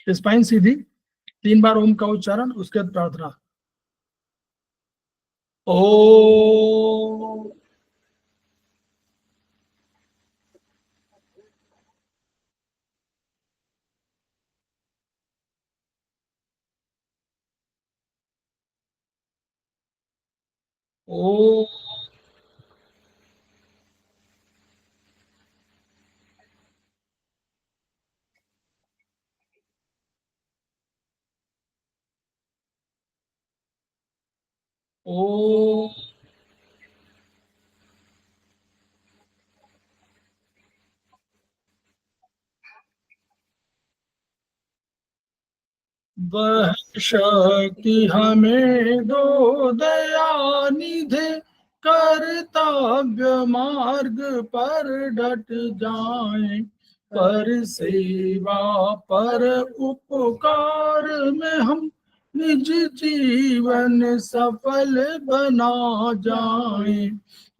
Spine सीधी, 3 बार ओम का उच्चारण, उसके बाद प्रार्थना। ओ ओ ओ वह शक्ति हमें दो दयानिधे, कर्तव्य मार्ग पर डट जाएं, पर सेवा पर उपकार में हम निज जीवन सफल बना जाएं।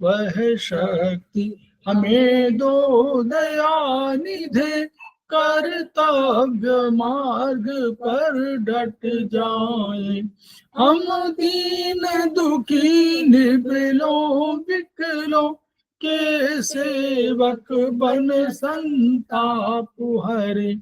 वह शक्ति हमें दो दयानिधे, कर्तव्य मार्ग पर डट जाए। हम दीन दुखी निर्बलों विकलों के सेवक बन संताप हरे,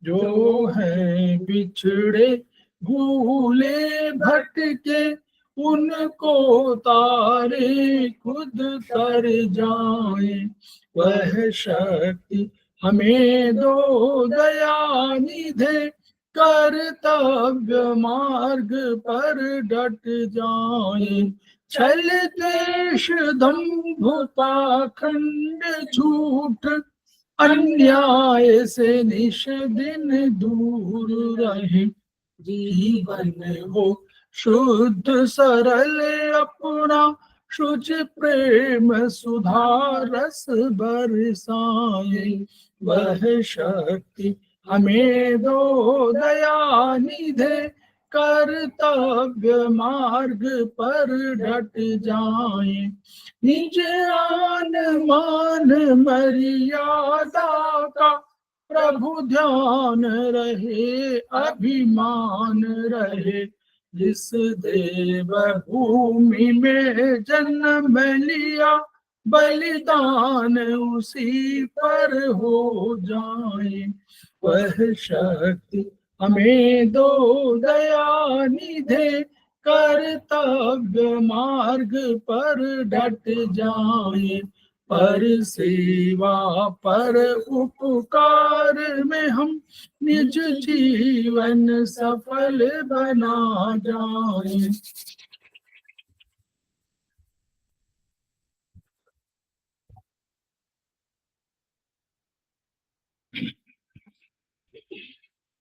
जो है बिछड़े भूले भटके उनको तारे खुद तर जाए। वह शक्ति हमें दो दयानिधे, कर्तव्य मार्ग पर डट जाए। छल द्वेष दंभ पाखंड झूठ अन्याय से निश दिन दूर रहे, जीवन हो शुद्ध सरल अपना, शुच प्रेम सुधा रस बरसाए। वह शक्ति हमें दो दयानिधे, कर्तव्य मार्ग पर डट जाए। निज आन मान मर्यादा का प्रभु ध्यान रहे, अभिमान रहे, जिस देव भूमि में जन्म लिया, बलिदान उसी पर हो जाए। वह शक्ति हमें दो दयानिधे, कर्तव्य मार्ग पर डट जाए। पर सेवा पर उपकार में हम निज जीवन सफल बना जाए।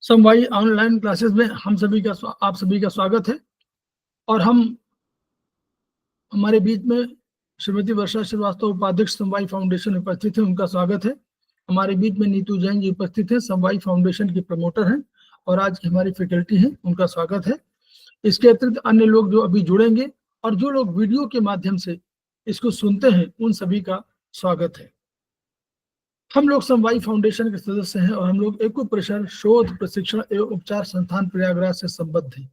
समवाई ऑनलाइन क्लासेस में आप सभी का स्वागत है। और हमारे बीच में श्रीमती वर्षा श्रीवास्तव, उपाध्यक्ष समवाई फाउंडेशन उपस्थित है, उनका स्वागत है। हमारे बीच में नीतू जैन जी उपस्थित है, समवाई फाउंडेशन की प्रमोटर हैं और आज की हमारी फैकल्टी है, उनका स्वागत है। इसके अतिरिक्त अन्य लोग जो अभी जुड़ेंगे और जो लोग वीडियो के माध्यम से इसको सुनते हैं, उन सभी का स्वागत है। हम लोग समवाई फाउंडेशन के सदस्य हैं और हम लोग एक्यूप्रेशर शोध प्रशिक्षण एवं उपचार संस्थान प्रयागराज से संबद्ध हैं।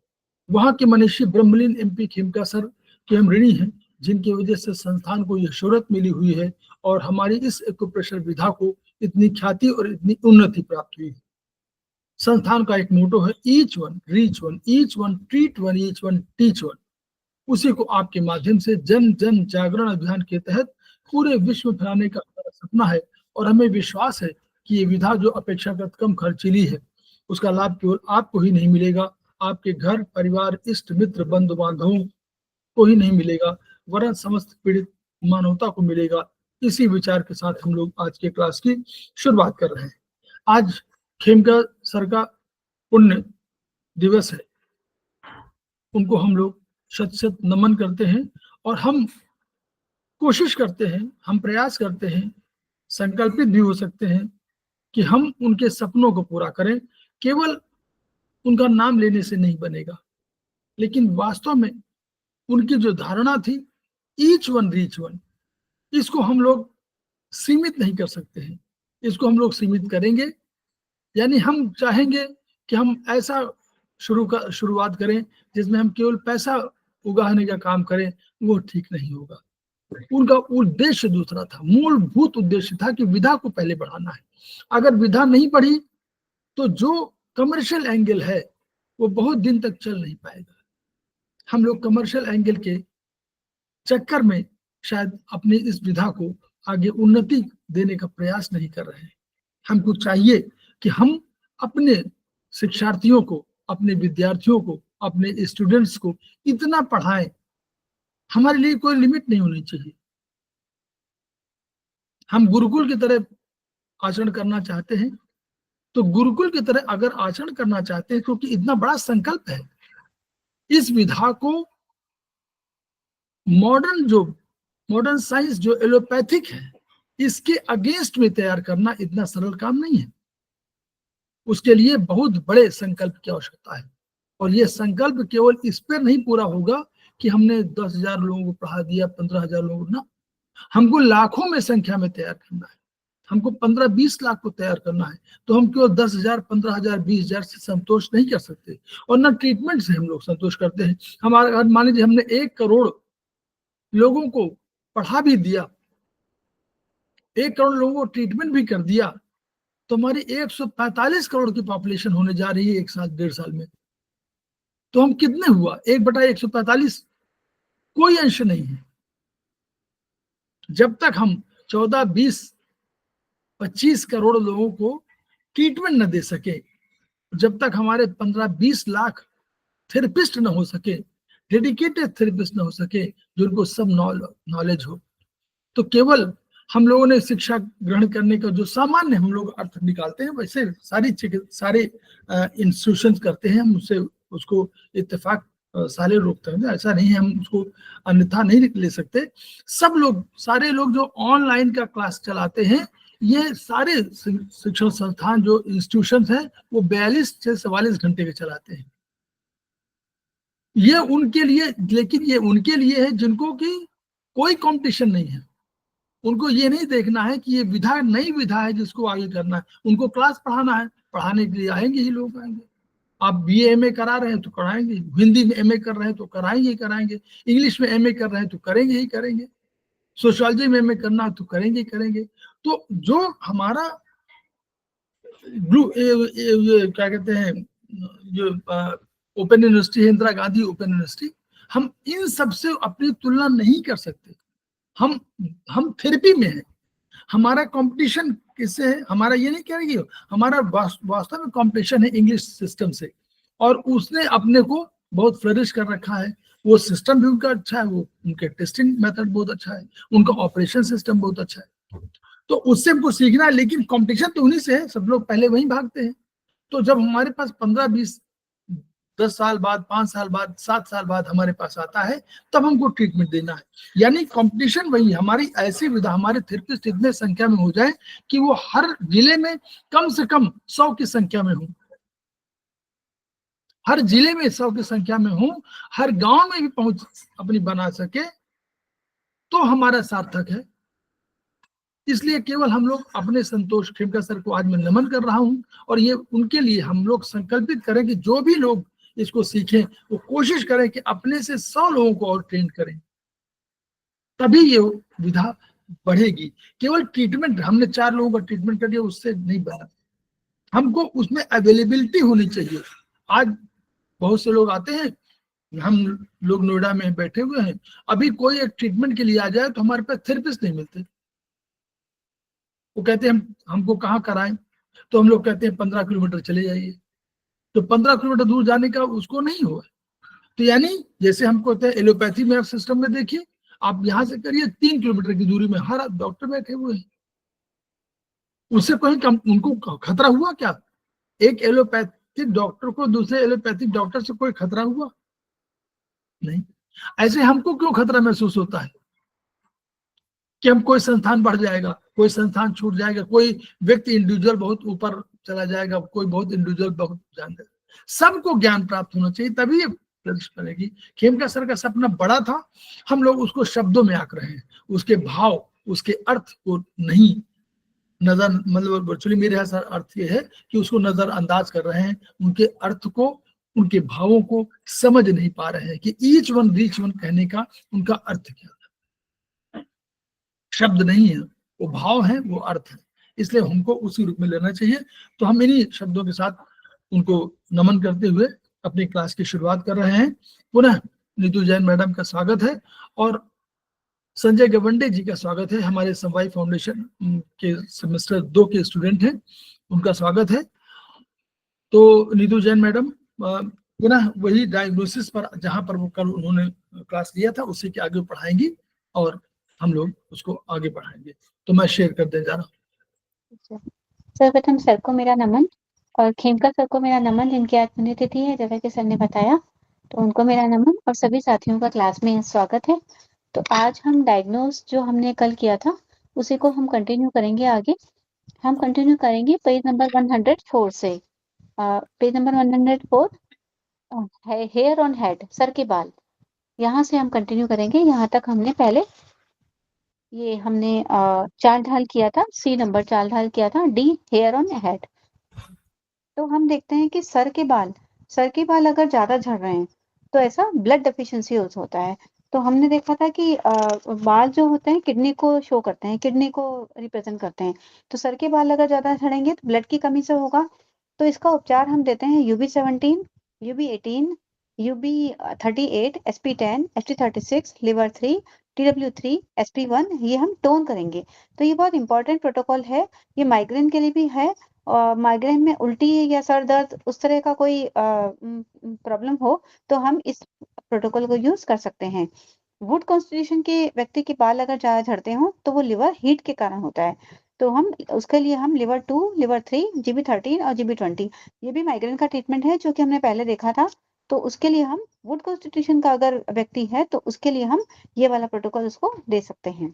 वहाँ के मनीषी ब्रह्मलीन MP खेमका सर के हम ऋणी हैं, जिनकी वजह से संस्थान को यह शोहरत मिली हुई है और हमारी इस एक्यूप्रेशर विधा को इतनी ख्याति और इतनी उन्नति प्राप्त हुई है। संस्थान का एक मोटो है, each one reach one, each one treat one, each one teach one. उसी को आपके माध्यम से जन जन जागरण अभियान के तहत पूरे विश्व में फैलाने का हमारा सपना है। और हमें विश्वास है कि ये विधा जो अपेक्षाकृत कम खर्चीली है, उसका लाभ केवल आपको ही नहीं मिलेगा, आपके घर परिवार इष्ट मित्र बंधु बांधवों को ही नहीं मिलेगा, वरन समस्त पीड़ित मानवता को मिलेगा। इसी विचार के साथ हम लोग आज के क्लास की शुरुआत कर रहे हैं। आज खेमका सर का पुण्य दिवस है, उनको हम लोग शत शत नमन करते हैं और हम कोशिश करते हैं, हम प्रयास करते हैं, संकल्पित भी हो सकते हैं कि हम उनके सपनों को पूरा करें। केवल उनका नाम लेने से नहीं बनेगा, लेकिन वास्तव में उनकी जो धारणा थी ईच वन रीच वन, इसको हम लोग सीमित नहीं कर सकते हैं, इसको हम लोग सीमित करेंगे। यानी हम चाहेंगे कि हम ऐसा शुरुआत करें जिसमें हम केवल पैसा उगाने का काम करें, वो ठीक नहीं होगा। उनका उद्देश्य दूसरा था, मूलभूत उद्देश्य था कि विधा को पहले बढ़ाना है। अगर विधा नहीं बढ़ी तो जो कमर्शियल एंगल है वो बहुत दिन तक चल नहीं पाएगा। हम लोग कमर्शियल एंगल के चक्कर में शायद अपनी इस विधा को आगे उन्नति देने का प्रयास नहीं कर रहे हैं। हमको चाहिए कि हम अपने शिक्षार्थियों को, अपने विद्यार्थियों को, अपने स्टूडेंट्स को इतना पढ़ाएं, हमारे लिए कोई लिमिट नहीं होनी चाहिए। हम गुरुकुल की तरह आचरण करना चाहते हैं तो गुरुकुल की तरह अगर आचरण करना चाहते हैं, क्योंकि इतना बड़ा संकल्प है, इस विधा को मॉडर्न साइंस जो एलोपैथिक है इसके अगेंस्ट में तैयार करना इतना सरल काम नहीं है। उसके लिए बहुत बड़े संकल्प की आवश्यकता है, और यह संकल्प केवल इस पर नहीं पूरा होगा कि हमने 10,000 लोगों को पढ़ा दिया, 15,000 लोगों को ना, हमको लाखों में संख्या में तैयार करना है। हमको 15-20 लाख को तैयार करना है, तो हम केवल 10,000, 15,000, 20,000 से संतोष नहीं कर सकते, और ना ट्रीटमेंट से हम लोग संतोष करते हैं। हमारे मान लीजिए हमने 1 करोड़ लोगों को पढ़ा भी दिया, 1 करोड़ लोगों को ट्रीटमेंट भी कर दिया, तो हमारी 145 करोड़ की पॉपुलेशन होने जा रही है 1 साल 1.5 साल में। तो हम कितने हुआ, 1/145, कोई अंश नहीं है। जब तक हम 14, 20, 25 करोड़ लोगों को ट्रीटमेंट न दे सके, जब तक हमारे 15-20 लाख थेरेपिस्ट न हो सके, डेडिकेटेड थेरेपिस्ट न हो सके, जिनको सब नॉलेज हो, तो केवल हम लोगों ने शिक्षा ग्रहण करने का जो सामान्य हम लोग अर्थ निकालते हैं, वैसे सारे इंस्टीट्यूशंस करते हैं, हम उसको इत्तेफाक सारे लोग करते हैं, ऐसा नहीं है, हम उसको अन्यथा नहीं ले सकते। सारे लोग जो ऑनलाइन का क्लास चलाते हैं, ये सारे शिक्षण संस्थान जो इंस्टीट्यूशंस हैं वो 42 से 44 घंटे के चलाते हैं। ये उनके लिए, लेकिन ये उनके लिए है जिनको कि कोई कंपटीशन नहीं है। उनको ये नहीं देखना है कि ये विधा नई विधा है जिसको आगे करना है, उनको क्लास पढ़ाना है, पढ़ाने के लिए आएंगे ही लोग आएंगे। आप बीए एमए करा रहे हैं तो कराएंगे, हिंदी में एमए कर रहे हैं तो कराएंगे, इंग्लिश में एमए कर रहे हैं तो करेंगे ही करेंगे, सोशियोलॉजी में एमए करना है तो करेंगे ही करेंगे। तो जो हमारा क्या कहते हैं, जो ओपन यूनिवर्सिटी है, इंदिरा गांधी ओपन यूनिवर्सिटी, हम इन सबसे अपनी तुलना नहीं कर सकते। हम थेरेपी में हैं, हमारा कंपटीशन किससे है? हमारा ये नहीं कह रही, हमारा वास्तव में कंपटीशन है इंग्लिश सिस्टम से, और उसने अपने को बहुत फ्लरिश कर रखा है। वो सिस्टम भी उनका अच्छा है, वो उनके टेस्टिंग मेथड बहुत अच्छा है, उनका ऑपरेशन सिस्टम बहुत अच्छा है, तो उससे हमको सीखना है। लेकिन कंपटीशन तो उन्हीं से है, सब लोग पहले वहीं भागते हैं। तो जब हमारे पास 15, 20, 10 साल बाद, 5 साल बाद, 7 साल बाद हमारे पास आता है, तब हमको ट्रीटमेंट देना है। यानी कंपटीशन वही, हमारी ऐसी विधा, हमारे थेरेपिस्ट इतने संख्या में हो जाए कि वो हर जिले में कम से कम 100 की संख्या में हो, हर जिले में 100 की संख्या में हो, हर गांव में भी पहुंच अपनी बना सके, तो हमारा सार्थक है। इसलिए केवल हम लोग अपने संतोष खेमका सर को आज मैं नमन कर रहा हूं, और ये उनके लिए हम लोग संकल्पित करें कि जो भी लोग इसको सीखें वो कोशिश करें कि अपने से 100 लोगों को और ट्रेन करें, तभी ये विधा बढ़ेगी। केवल ट्रीटमेंट, हमने 4 लोगों का ट्रीटमेंट कर दिया, उससे नहीं बना, हमको उसमें अवेलेबिलिटी होनी चाहिए। आज बहुत से लोग आते हैं, हम लोग नोएडा में बैठे हुए हैं, अभी कोई एक ट्रीटमेंट के लिए आ जाए तो हमारे पास थेरेपिस्ट नहीं मिलते। वो कहते हैं हमको कहाँ कराएं, तो हम लोग कहते हैं 15 किलोमीटर चले जाइए, तो 15 किलोमीटर दूर जाने का उसको नहीं हुआ। तो यानी जैसे हमको कहते हैं एलोपैथी में सिस्टम में देखिए, आप यहाँ से करिए 3 किलोमीटर की दूरी में हर डॉक्टर बैठे हुए हैं, उससे कोई कम उनको खतरा हुआ क्या? एक एलोपैथिक डॉक्टर को दूसरे एलोपैथिक डॉक्टर से कोई खतरा हुआ नहीं। ऐसे हमको क्यों खतरा महसूस होता है कि हम कोई संस्थान बढ़ जाएगा, कोई संस्थान छूट जाएगा, कोई व्यक्ति इंडिविजुअल बहुत ऊपर चला जाएगा, कोई बहुत इंडिविजुअल बहुत जान जाएगा। सबको ज्ञान प्राप्त होना चाहिए, तभी ये बनेगी। खेमका सर का सपना बड़ा था, हम लोग उसको शब्दों में आंक रहे हैं, उसके भाव, उसके अर्थ को नजर मतलब वर्चुअली मेरे यहाँ अर्थ ये है कि उसको नजरअंदाज कर रहे हैं, उनके अर्थ को, उनके भावों को समझ नहीं पा रहे हैं कि ईच वन रीच वन कहने का उनका अर्थ क्या है। शब्द नहीं है, वो भाव है, वो अर्थ है, इसलिए हमको उसी रूप में लेना चाहिए। तो हम इन्हीं शब्दों के साथ उनको नमन करते हुए अपनी क्लास की शुरुआत कर रहे हैं। पुनः नीतू जैन मैडम का स्वागत है और संजय गवंडे जी का स्वागत है, हमारे समवाय फाउंडेशन के सेमेस्टर 2 के स्टूडेंट हैं, उनका स्वागत है। तो नीतू जैन मैडम पुनः वही डायग्नोसिस पर जहां पर वो कल उन्होंने क्लास लिया था उसी के आगे पढ़ाएंगी और हम लोग उसको आगे बढ़ाएंगे। तो मैं शेयर कर दे जा रहा हूँ। सर्वप्रथम सर को मेरा नमन और खेमका सर को मेरा नमन, जिनकी आज पुण्यतिथि है, जैसा कि सर ने बताया, तो उनको मेरा नमन और सभी साथियों का क्लास में स्वागत है। तो आज हम डायग्नोस जो हमने कल किया था उसी को हम कंटिन्यू करेंगे आगे। हम कंटिन्यू करेंगे पेज नंबर 104 से। Page number 104 hair on head, सर के बाल, यहाँ से हम कंटिन्यू करेंगे। यहाँ तक हमने पहले ये हमने चाल ढाल किया था, सी नंबर चाल ढाल किया था, डी हेयर ऑन हेड। तो हम देखते हैं कि सर के बाल अगर ज्यादा झड़ रहे हैं तो ऐसा ब्लड डेफिशिएंसी होता है। तो हमने देखा था कि बाल जो होते हैं किडनी को शो करते हैं, किडनी को रिप्रेजेंट करते हैं। तो सर के बाल अगर ज्यादा झड़ेंगे तो ब्लड की कमी से होगा। तो इसका उपचार हम देते हैं UB17, UB18, UB38, SP10, SP36, liver 3, TW3, SP1, ये हम टोन करेंगे। तो ये बहुत इंपॉर्टेंट प्रोटोकॉल है, ये माइग्रेन के लिए भी है। और माइग्रेन में उल्टी या सर दर्द उस तरह का कोई प्रॉब्लम हो तो हम इस प्रोटोकॉल को यूज कर सकते हैं। वुड कॉन्स्टिट्यूशन के व्यक्ति के बाल अगर ज्यादा झड़ते हो तो वो लिवर हीट के कारण होता है। तो हम उसके लिए हम liver 2, liver 3, GB13 और GB20, ये भी माइग्रेन का ट्रीटमेंट है जो कि हमने पहले देखा था। तो उसके लिए हम वुड कॉन्स्टिट्यूशन का अगर व्यक्ति है तो उसके लिए हम ये वाला प्रोटोकॉल उसको दे सकते हैं।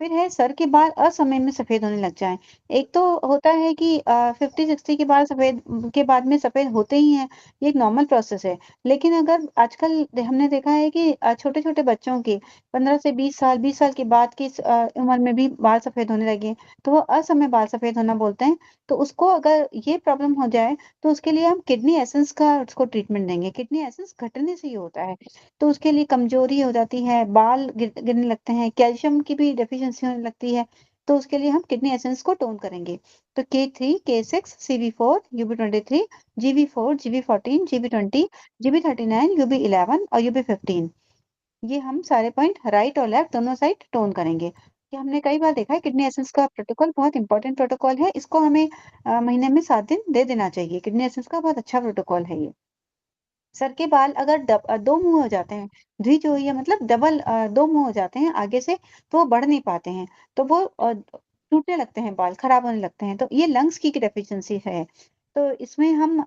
फिर है सर के बाल असमय में सफेद होने लग जाएं। एक तो होता है कि 50-60 के बाद सफेद के बाद में सफेद होते ही हैं, ये एक नॉर्मल प्रोसेस है। लेकिन अगर आजकल हमने देखा है कि छोटे छोटे बच्चों के 15 से 20 साल के बाद की उम्र में भी बाल सफेद होने लगे, तो वो असमय बाल सफेद होना बोलते हैं। तो उसको अगर ये प्रॉब्लम हो जाए तो उसके लिए हम किडनी एसेंस का उसको ट्रीटमेंट देंगे। किडनी एसेंस घटने से ही होता है, तो उसके लिए कमजोरी हो जाती है, बाल गिरने लगते हैं, कैल्शियम की भी डेफिशिएंसी होने लगती है। तो उसके लिए हम किडनी एसेंस को टोन करेंगे। तो K3, K6, CV4, UB23, GB4, GB14, GB20, GB39, UB11 और UB15, ये हम सारे पॉइंट राइट और लेफ्ट दोनों साइड टोन करेंगे। ये हमने कई बार देखा है, किडनी एसेंस का प्रोटोकॉल बहुत इंपॉर्टेंट प्रोटोकॉल है, इसको हमें महीने में 7 दिन दे देना चाहिए। किडनी एसेंस का बहुत अच्छा प्रोटोकॉल है ये। सर के बाल अगर दो मुंह हो जाते हैं, द्विज हुई है मतलब डबल, दो मुंह हो जाते हैं आगे से, तो वो बढ़ नहीं पाते हैं, तो वो टूटने लगते हैं, बाल खराब होने लगते हैं, तो ये लंग्स की डेफिशिएंसी है। तो इसमें हम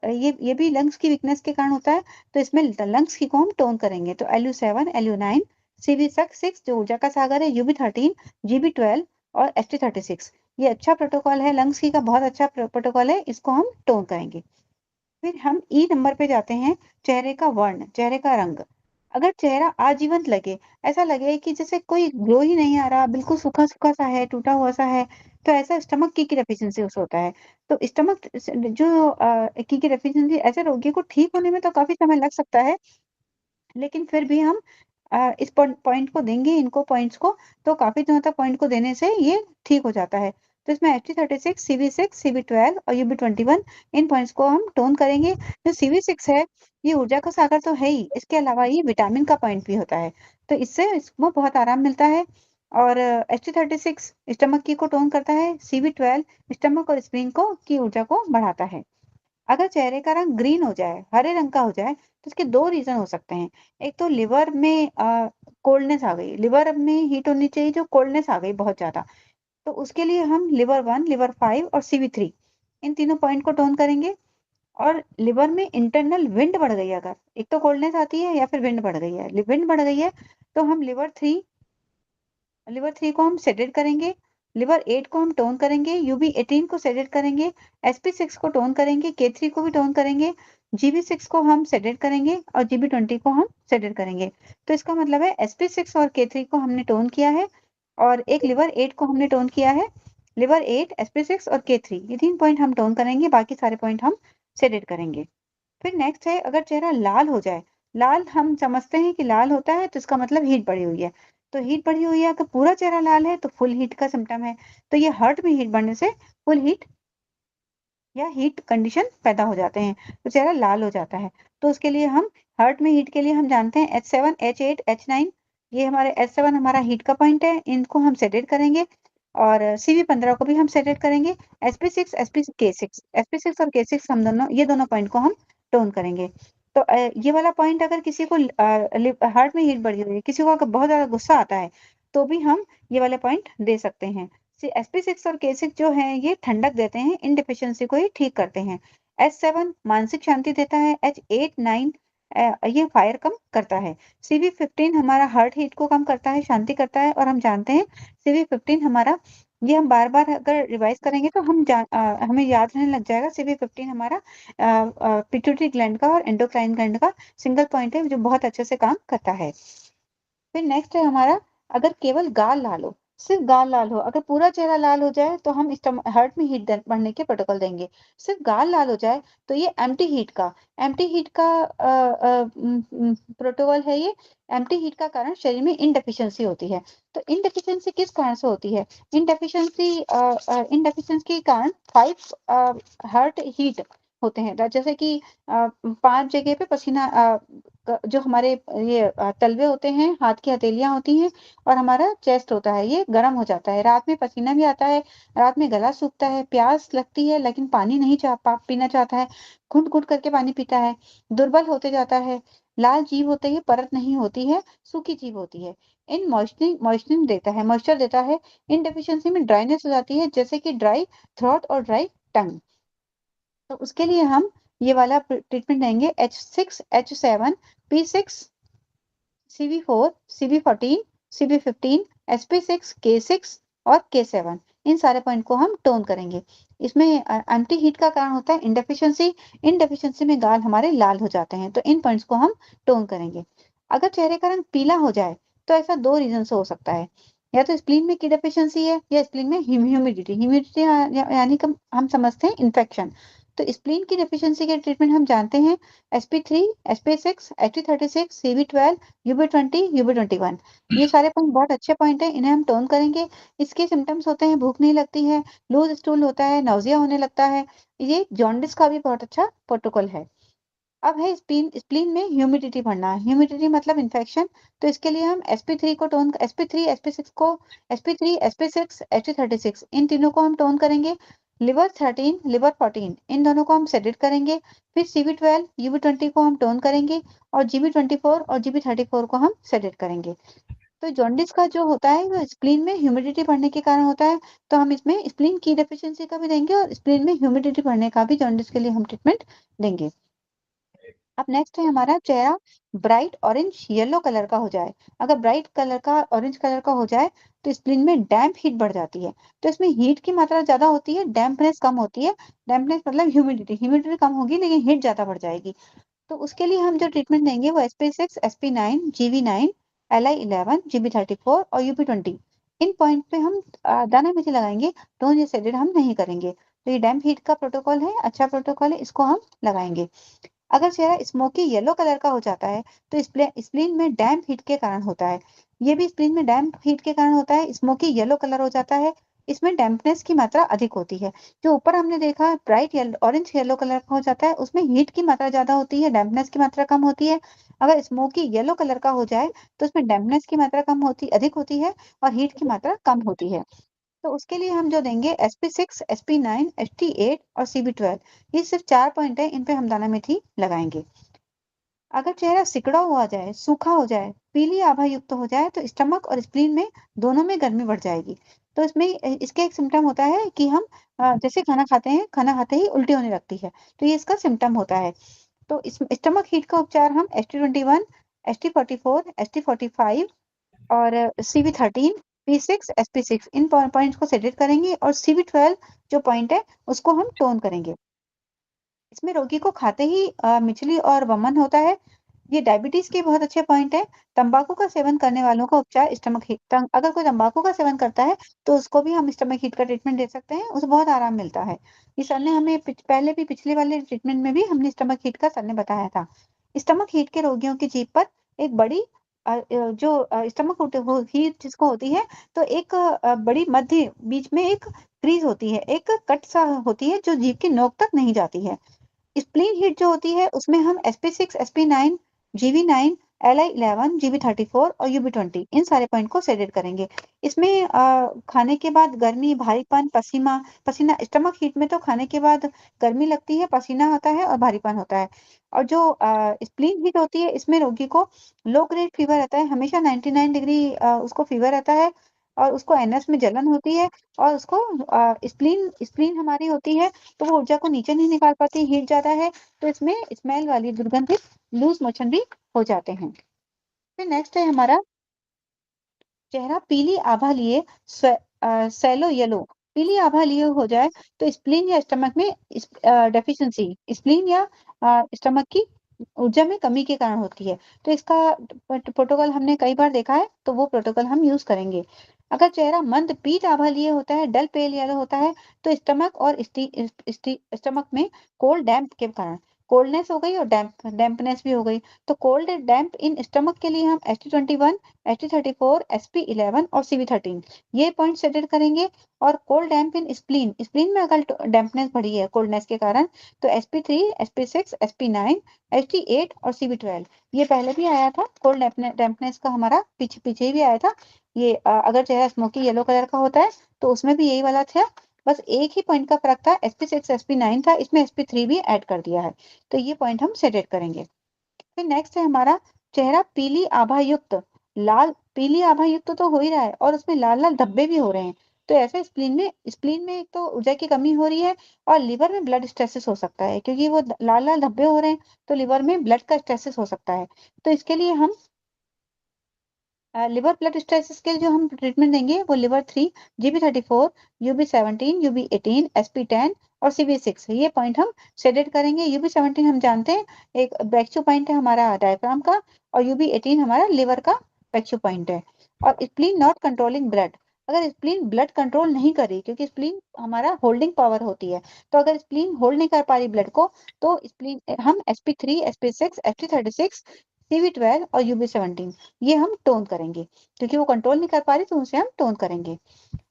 ये भी लंग्स की वीकनेस के कारण होता है। तो इसमें लंग्स की को हम टोन करेंगे। तो LU7, LU9, CV6 जो ऊर्जा का सागर है, UB13, GB12 और ST36, ये अच्छा प्रोटोकॉल है, लंग्स की का बहुत अच्छा प्रोटोकॉल है, इसको हम टोन करेंगे। फिर हम ई नंबर पे जाते हैं, चेहरे का वर्ण, चेहरे का रंग। अगर चेहरा आजीवन लगे, ऐसा लगे कि जैसे कोई ग्लो ही नहीं आ रहा, बिल्कुल सूखा सूखा सा है, टूटा हुआ सा है, तो ऐसा स्टमक की डेफिशिएंसी उससे होता है। तो स्टमक जो की डेफिशिएंसी, ऐसे रोगी को ठीक होने में तो काफी समय लग सकता है, लेकिन फिर भी हम इस पॉइंट को देंगे, इनको पॉइंट्स को, तो काफी दिनों तक पॉइंट को देने से ये ठीक हो जाता है। तो इसमें ST36, CV6, CV12 और UB21, इन पॉइंट्स को हम टोन करेंगे। जो CV6 है, ये ऊर्जा का सागर तो है ही, इसके अलावा ये विटामिन का पॉइंट भी होता है, तो इससे इसको बहुत आराम मिलता है। और ST36 स्टमक की को टोन करता है, CV12 स्टमक और स्प्लीन को की ऊर्जा को बढ़ाता है। अगर चेहरे का रंग ग्रीन हो जाए, हरे रंग का हो जाए, तो इसके दो रीजन हो सकते हैं। एक तो लिवर में कोल्डनेस आ गई, लिवर में हीट होनी चाहिए, जो कोल्डनेस आ गई बहुत ज्यादा, तो उसके लिए हम liver 1, liver 5 और CV3, इन तीनों पॉइंट को टोन करेंगे। और लिवर में इंटरनल विंड बढ़ गई, अगर एक तो कोल्डनेस आती है या फिर विंड बढ़ गई है, विंड बढ़ गई है, तो हम लिवर 3 को हम सेडेट करेंगे, liver 8 को हम टोन करेंगे, UB18 को सेडेट करेंगे, SP6 को टोन करेंगे, K3 को भी टोन करेंगे, GB6 को हम सेडेट करेंगे और GB20 को हम सेडेट करेंगे। तो इसका मतलब है SP6 और K3 को हमने टोन किया है और एक liver 8 को हमने टोन किया है। लिवर 8, sp6 और k3, ये 3 पॉइंट हम टोन करेंगे, बाकी सारे पॉइंट हम सेडेट करेंगे। फिर नेक्स्ट है, अगर चेहरा लाल हो जाए, लाल हम समझते हैं कि लाल होता है तो इसका मतलब हीट बढ़ी हुई है। तो हीट बढ़ी हुई है, अगर पूरा चेहरा लाल है तो फुल हीट का सिम्टम है। तो ये हार्ट में हीट बढ़ने से फुल हीट या हीट कंडीशन पैदा हो जाते हैं, तो चेहरा लाल हो जाता है। तो उसके लिए हम हार्ट में हीट के लिए हम जानते हैं H7, H8, H9, ये हमारे H7 हमारा हीट का पॉइंट है, इनको हम सेडेट करेंगे। और CV15 को भी हम सेडेट करेंगे। SP6, K6, SP6 और K6 हम दोनों, ये दोनों पॉइंट को हम टोन करेंगे। तो ये वाला पॉइंट अगर किसी को हार्ट में हीट बढ़ी हुई है, किसी को अगर बहुत ज्यादा गुस्सा आता है, तो भी हम ये वाले पॉइंट दे सकते हैं। SP6 और K6 जो है ये ठंडक देते हैं, इन डिफिशियंसी को ये ठीक करते हैं। H7 मानसिक शांति देता है। H8, 9 ये फायर कम करता है। CV15 हमारा हार्ट हीट को कम करता है, शांति करता है। और हम जानते हैं CV15 हमारा, ये हम बार बार अगर रिवाइज करेंगे तो हमें याद रहने लग जाएगा। CV15 हमारा पिट्यूटरी ग्लैंड का और एंडोक्राइन ग्लैंड का सिंगल पॉइंट है, जो बहुत अच्छे से काम करता है। फिर नेक्स्ट है हमारा, अगर केवल गाल लाल हो, सिर्फ गाल लाल हो, अगर पूरा चेहरा लाल हो जाए तो हम हार्ट में हीट बढ़ने के प्रोटोकॉल देंगे। सिर्फ गाल लाल हो जाए तो ये एम्प्टी हीट का प्रोटोकॉल है ये। एम्प्टी हीट का कारण शरीर में इनडेफिशिएंसी होती है। तो इनडेफिशिएंसी किस कारण से होती है? इनडेफिशिएंसी के कारण 5 हार्ट हीट होते हैं, जैसे कि 5 जगह पे पसीना, जो हमारे ये तलवे होते हैं, हाथ की हथेलियां होती हैं, और हमारा चेस्ट होता है, ये गर्म हो जाता है। रात में पसीना भी आता है, रात में गला सूखता है, प्यास लगती है लेकिन पानी नहीं पीना चाहता है, घुट घुट करके पानी पीता है, दुर्बल होते जाता है, लाल जीभ होती है, परत नहीं होती है, सूखी जीभ होती है। इन मॉइस्चरिंग देता है, मॉइस्चर देता है। इन डेफिशिएंसी में ड्राइनेस हो जाती है, जैसे कि ड्राई थ्रोट और ड्राई टंग। तो उसके लिए हम ये वाला ट्रीटमेंट देंगे। H6, H7, P6, CV4, CV14, CV15, SP6, K6 और K7, इन सारे पॉइंट को हम टोन करेंगे। इसमें एंटी हीट का कारण होता है इनडेफिशिएंसी। इनडेफिशिएंसी में गाल हमारे लाल हो जाते हैं, तो इन पॉइंट्स को हम टोन करेंगे। अगर चेहरे का रंग पीला हो जाए तो ऐसा 2 रीजन से हो सकता है, या तो स्प्लीन में की डेफिशिएंसी है, या स्प्लीन में ह्यूमिडिटी यानी कि हम समझते हैं इन्फेक्शन। तो स्प्लीन की डेफिशिएंसी के ट्रीटमेंट हम जानते हैं SP3, SP6, HT36, CV12, UB20, UB21, ये सारे पॉइंट बहुत अच्छे पॉइंट हैं, इन्हें हम टोन करेंगे। इसके सिम्टम्स होते हैं, भूख नहीं लगती है, लूज स्टूल होता है, नाउजिया होने लगता है। ये जॉन्डिस का भी बहुत अच्छा प्रोटोकॉल है। अब है स्प्लीन, स्प्लीन में ह्यूमिडिटी बढ़ना, ह्यूमिडिटी मतलब इन्फेक्शन। तो इसके लिए हम SP3 को टोन, SP3, SP6 को, SP3, SP6, HT36, इन तीनों को हम टोन करेंगे। लिवर 13, लिवर 14, इन दोनों को हम सेडेट करेंगे। फिर CV12, UB20 को हम टोन करेंगे, और GB24 और GB34 को हम सेडेट करेंगे। तो जॉन्डिस का जो होता है वो स्प्लीन में ह्यूमिडिटी बढ़ने के कारण होता है, तो हम इसमें स्प्लीन की डेफिशिएंसी का भी देंगे, और स्प्लीन में ह्यूमिडिटी बढ़ने का भी जॉन्डिस के लिए हम ट्रीटमेंट देंगे। अब नेक्स्ट है हमारा, चेहरा ब्राइट ऑरेंज येलो कलर का हो जाए। अगर ब्राइट कलर का ऑरेंज कलर का हो जाए तो स्प्लीन में डैम्प हीट बढ़ जाती है। तो इसमें हीट की मात्रा ज्यादा होती है, डैम्पनेस कम होती है। डैम्पनेस मतलब ह्यूमिडिटी कम होगी लेकिन हीट ज्यादा बढ़ जाएगी। तो उसके लिए हम जो ट्रीटमेंट देंगे वो SP6, SP9, GV9, LI11, GB34 और UB20, इन पॉइंट पे हम दाना मेथी लगाएंगे। टोन या सेडेड हम नहीं करेंगे। तो ये डैम्प हीट का प्रोटोकॉल है, अच्छा प्रोटोकॉल है, इसको हम लगाएंगे। अगर चेहरा स्मोकी येलो कलर का हो जाता है तो स्प्लीन में डैम्प हीट के कारण होता है। ये भी स्प्लीन में डैम्प हीट के कारण होता है, स्मोकी येलो कलर हो जाता है। इसमें डैम्पनेस की मात्रा अधिक होती है। जो ऊपर हमने देखा ब्राइट ऑरेंज येलो कलर का हो जाता है, उसमें हीट की मात्रा ज्यादा होती है, डैम्पनेस की मात्रा कम होती है। अगर स्मोकी येलो कलर का हो जाए तो उसमें डैम्पनेस की मात्रा अधिक होती है, और हीट की मात्रा कम होती है। तो उसके लिए हम जो देंगे SP6, SP9, HT8 और CV12, ये सिर्फ 4 पॉइंट है, इन पे हम दाना मेथी लगाएंगे। अगर चेहरा सिकुड़ा हुआ जाए, सूखा हो जाए, पीली आभा युक्त हो जाए, तो स्टमक और स्प्लीन में दोनों में गर्मी बढ़ जाएगी। तो इसमें इसके एक सिम्टम होता है कि हम जैसे खाना खाते हैं, खाना खाते ही उल्टी होने लगती है, तो ये इसका सिम्टम होता है। तो इस स्टमक हीट का उपचार हम HT21, HT44, HT45 और CV13, P6, SP6, इन पॉइंट्स को सेडेट करेंगे, और CV12 जो पॉइंट है उसको हम टोन करेंगे। इसमें रोगी को खाते ही मिचली और वमन होता है। ये डायबिटीज के बहुत अच्छे पॉइंट है। तंबाकू का सेवन करने वालों का उपचार स्टमक हीट। अगर कोई तंबाकू का सेवन करता है तो उसको भी हम स्टमक हीट का ट्रीटमेंट दे सकते हैं, उसे बहुत आराम मिलता है। ये सर ने हमें पहले भी पिछले वाले ट्रीटमेंट में भी हमने स्टमक हीट का सर ने बताया था। स्टमक हीट के रोगियों की जीभ पर एक बड़ी जो स्टमक हीट जिसको होती है, तो एक बड़ी मध्य बीच में एक क्रीज होती है, एक कट सा होती है जो जीभ की नोक तक नहीं जाती है। स्प्लीन हीट जो होती है उसमें हम sp6 sp9 gv9 li11 gv34 और ub20 इन सारे पॉइंट को सेलेक्ट करेंगे। इसमें खाने के बाद गर्मी, भारीपन, पसीना पसीना स्टमक हीट में तो खाने के बाद गर्मी लगती है, पसीना होता है और भारीपन होता है। और जो स्प्लीन हीट होती है इसमें रोगी को लो ग्रेड फीवर रहता है, हमेशा 99 डिग्री उसको फीवर रहता है, और उसको एनएस में जलन होती है, और उसको स्प्लीन स्प्लीन हमारी होती है तो वो ऊर्जा को नीचे नहीं निकाल पाती, हीट ज्यादा है, तो इसमें स्मेल वाली दुर्गंधित लूज मोशन भी हो जाते हैं। फिर नेक्स्ट है हमारा चेहरा पीली आभा लिए सेलो येलो। पीली आभा लिए हो जाए तो स्प्लीन या स्टमक में डेफिशिएंसी, स्प्लीन या स्टमक की ऊर्जा में कमी के कारण होती है। तो इसका प्रोटोकॉल हमने कई बार देखा है, तो वो प्रोटोकॉल हम यूज करेंगे। अगर चेहरा मंद पीत आभा लिए होता है, डल पेल येलो होता है, तो स्टमक और स्टमक में कोल्ड डैम्प के कारण कोल्डनेस हो गई और डैम्पनेस भी हो गई। तो कोल्ड डैम्प इन स्टमक के लिए हम ST21 ST34 SP11 और CV13 ये पॉइंट सेलेक्ट करेंगे। और कोल्ड डैम्प इन स्प्लीन, स्प्लीन में अगर डैम्पनेस बढ़ी है कोल्डनेस के कारण, तो SP3 SP6 SP9 ST8 और CV12 ये पहले भी आया था। कोल्ड डैम्पनेस का हमारा पीछे पीछे भी आया था। ये अगर चेहरा स्मोकी येलो कलर का होता है तो उसमें भी यही वाला था, बस एक ही पॉइंट का फर्क था, SP6 SP9 था, इसमें SP3 भी ऐड कर दिया है। तो ये पॉइंट हम सेलेक्ट करेंगे। फिर नेक्स्ट है हमारा चेहरा पीली आभा युक्त लाल, पीली आभा युक्त तो हो ही रहा है और उसमें लाल लाल धब्बे भी हो रहे हैं। तो ऐसे स्प्लीन में एक तो ऊर्जा की कमी हो रही है, और लिवर में ब्लड स्टेसिस हो सकता है, क्योंकि वो लाल लाल धब्बे हो रहे हैं तो लिवर में ब्लड का स्टेसिस हो सकता है। तो इसके लिए हम लिवर ब्लड स्टेसिस के लिए जो हम ट्रीटमेंट देंगे वो liver 3 GB34 UB17 UB18 SP10 और CV6 ये पॉइंट हम सेलेक्ट करेंगे। UB17 हम जानते हैं एक ब्रेकथ्रू पॉइंट है हमारा डायफ्राम का, और UB18 हमारा लिवर का ब्रेकथ्रू पॉइंट है। और स्प्लीन नॉट कंट्रोलिंग ब्लड, अगर स्प्लीन ब्लड कंट्रोल नहीं करी, क्योंकि स्प्लीन हमारा होल्डिंग पावर होती है, तो अगर स्प्लीन होल्ड नहीं कर पा रही ब्लड को, तो स्प्लीन हम SP3 SP6 SP36 CV12 और UB17 ये हम टोन करेंगे, क्योंकि वो कंट्रोल नहीं कर पा रही तो उसे हम टोन करेंगे।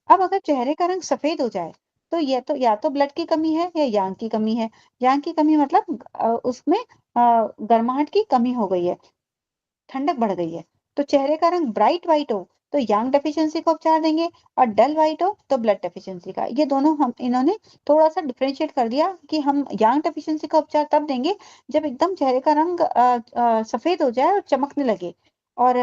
अब अगर चेहरे का रंग सफेद हो जाए तो ये तो या तो ब्लड की कमी है या यांग की कमी है। यांग की कमी मतलब उसमें गर्माहट की कमी हो गई है, ठंडक बढ़ गई है। तो चेहरे का रंग ब्राइट व्हाइट हो तो यांग डेफिशिएंसी का उपचार देंगे, और डल व्हाइट हो तो ब्लड डेफिशिएंसी का। ये दोनों हम इन्होंने थोड़ा सा डिफरेंशिएट कर दिया कि हम यांग डेफिशिएंसी का उपचार तब देंगे जब एकदम चेहरे का रंग सफेद हो जाए और चमकने लगे। और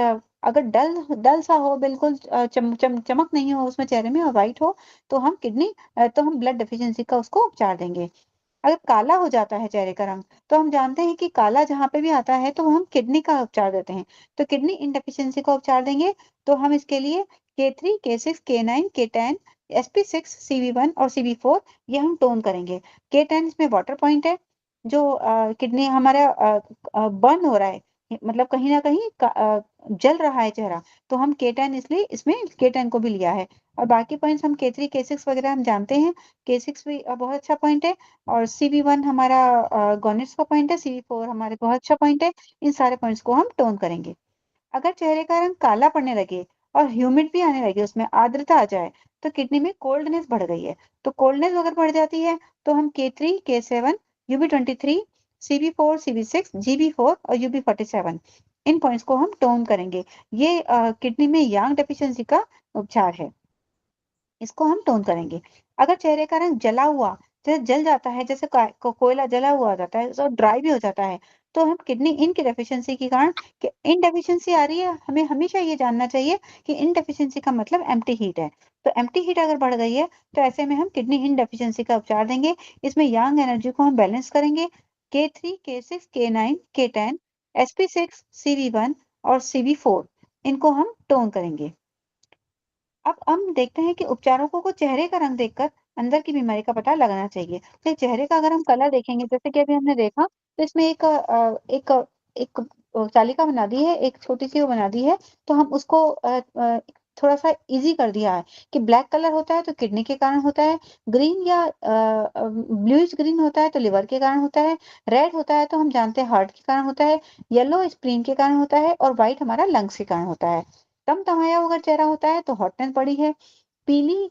अगर डल डल सा हो, बिल्कुल चमक नहीं हो उसमें चेहरे में और व्हाइट हो, तो हम तो हम ब्लड डेफिशिएंसी का उसको उपचार देंगे। अगर काला हो जाता है चेहरे का रंग, तो हम जानते हैं कि काला जहाँ पे भी आता है तो हम किडनी का उपचार देते हैं, तो किडनी इनडेफिशिएंसी का उपचार देंगे। तो हम इसके लिए K3 K6 K9 K10 SP6 CV1 और CV4 ये हम टोन करेंगे। K10 इसमें वाटर पॉइंट है, जो किडनी हमारा बर्न हो रहा है, मतलब कहीं ना कहीं जल रहा है चेहरा, तो हम K10 इसलिए इसमें K10 को भी लिया है। और बाकी पॉइंट्स हम K3 K6 वगैरह हम जानते हैं। K6 भी बहुत अच्छा पॉइंट है, और CV1 हमारा गॉनेट्स का पॉइंट है, CV4 हमारे बहुत अच्छा पॉइंट है। इन सारे पॉइंट्स को हम टोन करेंगे। अगर चेहरे का रंग काला पड़ने लगे और ह्यूमिड भी आने लगे, उसमें आर्द्रता आ जाए, तो किडनी में कोल्डनेस बढ़ गई है। तो कोल्डनेस अगर बढ़ जाती है तो हम K3 K7 UB23 CV4 CV6 GB4 और UB47 इन पॉइंट्स को हम टोन करेंगे। ये किडनी में यांग डेफिशिएंसी का उपचार है, इसको हम टोन करेंगे। अगर चेहरे का रंग जला हुआ, जैसे जल जाता है, जैसे कोयला जला हुआ हो जाता है और ड्राई भी हो जाता है, तो हम किडनी इन की डेफिशिएंसी के कारण इन डेफिशिएंसी आ रही है, हमें हमेशा ये जानना चाहिए कि इन डेफिशिएंसी का मतलब एम्प्टी हीट है। तो एम्प्टी हीट अगर बढ़ गई है तो ऐसे में हम किडनी इन डेफिशिएंसी का उपचार देंगे। इसमें यांग एनर्जी को हम बैलेंस करेंगे। K3 K6 K9 K10 SP6 CV1 और CV4 इनको हम टोन करेंगे। अब हम देखते हैं कि उपचारकों को चेहरे का रंग देखकर अंदर की बीमारी का पता लगाना चाहिए। तो चेहरे का अगर हम कलर देखेंगे, जैसे कि अभी हमने देखा, तो इसमें एक तालिका बना दी है, एक छोटी सी वो बना दी है, तो हम उसको थोड़ा सा इजी कर दिया है कि ब्लैक कलर होता है तो किडनी के कारण होता है, ग्रीन या ब्लूइश ग्रीन होता है तो लिवर के कारण होता है, रेड होता है तो हम जानते हैं हार्ट के कारण होता है, येलो स्प्लीन के कारण होता है और व्हाइट हमारा लंग्स के कारण होता है। तमतमाया अगर चेहरा होता है तो हॉटनेस बढ़ी है, पीली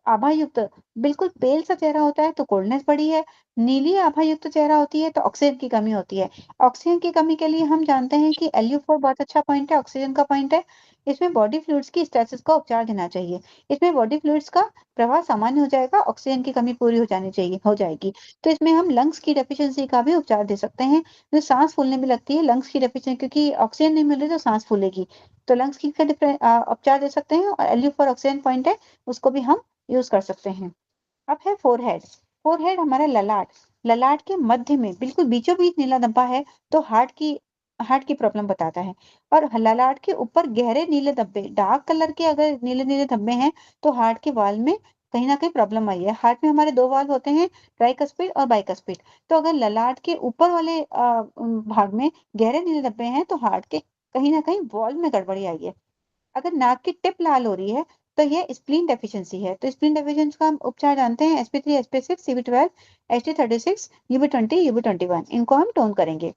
आभायुक्त बिल्कुल पेल सा चेहरा होता है तो कोल्डनेस बढ़ी है, नीली आभायुक्त चेहरा होती है तो ऑक्सीजन की कमी होती है। ऑक्सीजन की कमी के लिए हम जानते हैं कि LU4 बहुत अच्छा पॉइंट है, ऑक्सीजन का पॉइंट है। इसमें बॉडी फ्लूइड्स की स्टेसिस का उपचार देना चाहिए। इसमें बॉडी फ्लूइड्स का प्रवाह सामान्य हो जाएगा, ऑक्सीजन की कमी पूरी हो जाएगी। तो इसमें हम लंग्स की डेफिशिएंसी का भी उपचार दे सकते हैं। जो सांस फूलने भी लगती है लंग्स की डेफिशिएंसी, क्योंकि ऑक्सीजन नहीं मिल रही तो सांस फूलेगी। तो लंग्स की उपचार दे सकते हैं और LU4 ऑक्सीजन पॉइंट है, उसको भी हम यूज कर सकते हैं। अब है फोरहेड। फोरहेड हमारा ललाट, ललाट के मध्य में बिल्कुल बीचों बीच नीला धब्बा है तो हार्ट की प्रॉब्लम बताता है। और ललाट के ऊपर गहरे नीले धब्बे, डार्क कलर के अगर नीले नीले धब्बे हैं तो हार्ट के वाल्व में कहीं ना कहीं प्रॉब्लम आई है। हार्ट में हमारे दो वाल्व होते हैं, ट्राइकस्पिड और बाइकस्पिड। तो अगर ललाट के ऊपर वाले भाग में गहरे नीले धब्बे हैं तो हार्ट के कहीं ना कहीं वाल्व में गड़बड़ी आई है। अगर नाक की टिप लाल हो रही है तो ये स्प्लीन डेफिशिएंसी है। तो स्प्लीन डेफिशिएंसी का हम उपचार जानते हैं, SP3, SP6, CB12, HT36, UB20, UB21, इनको हम टोन करेंगे।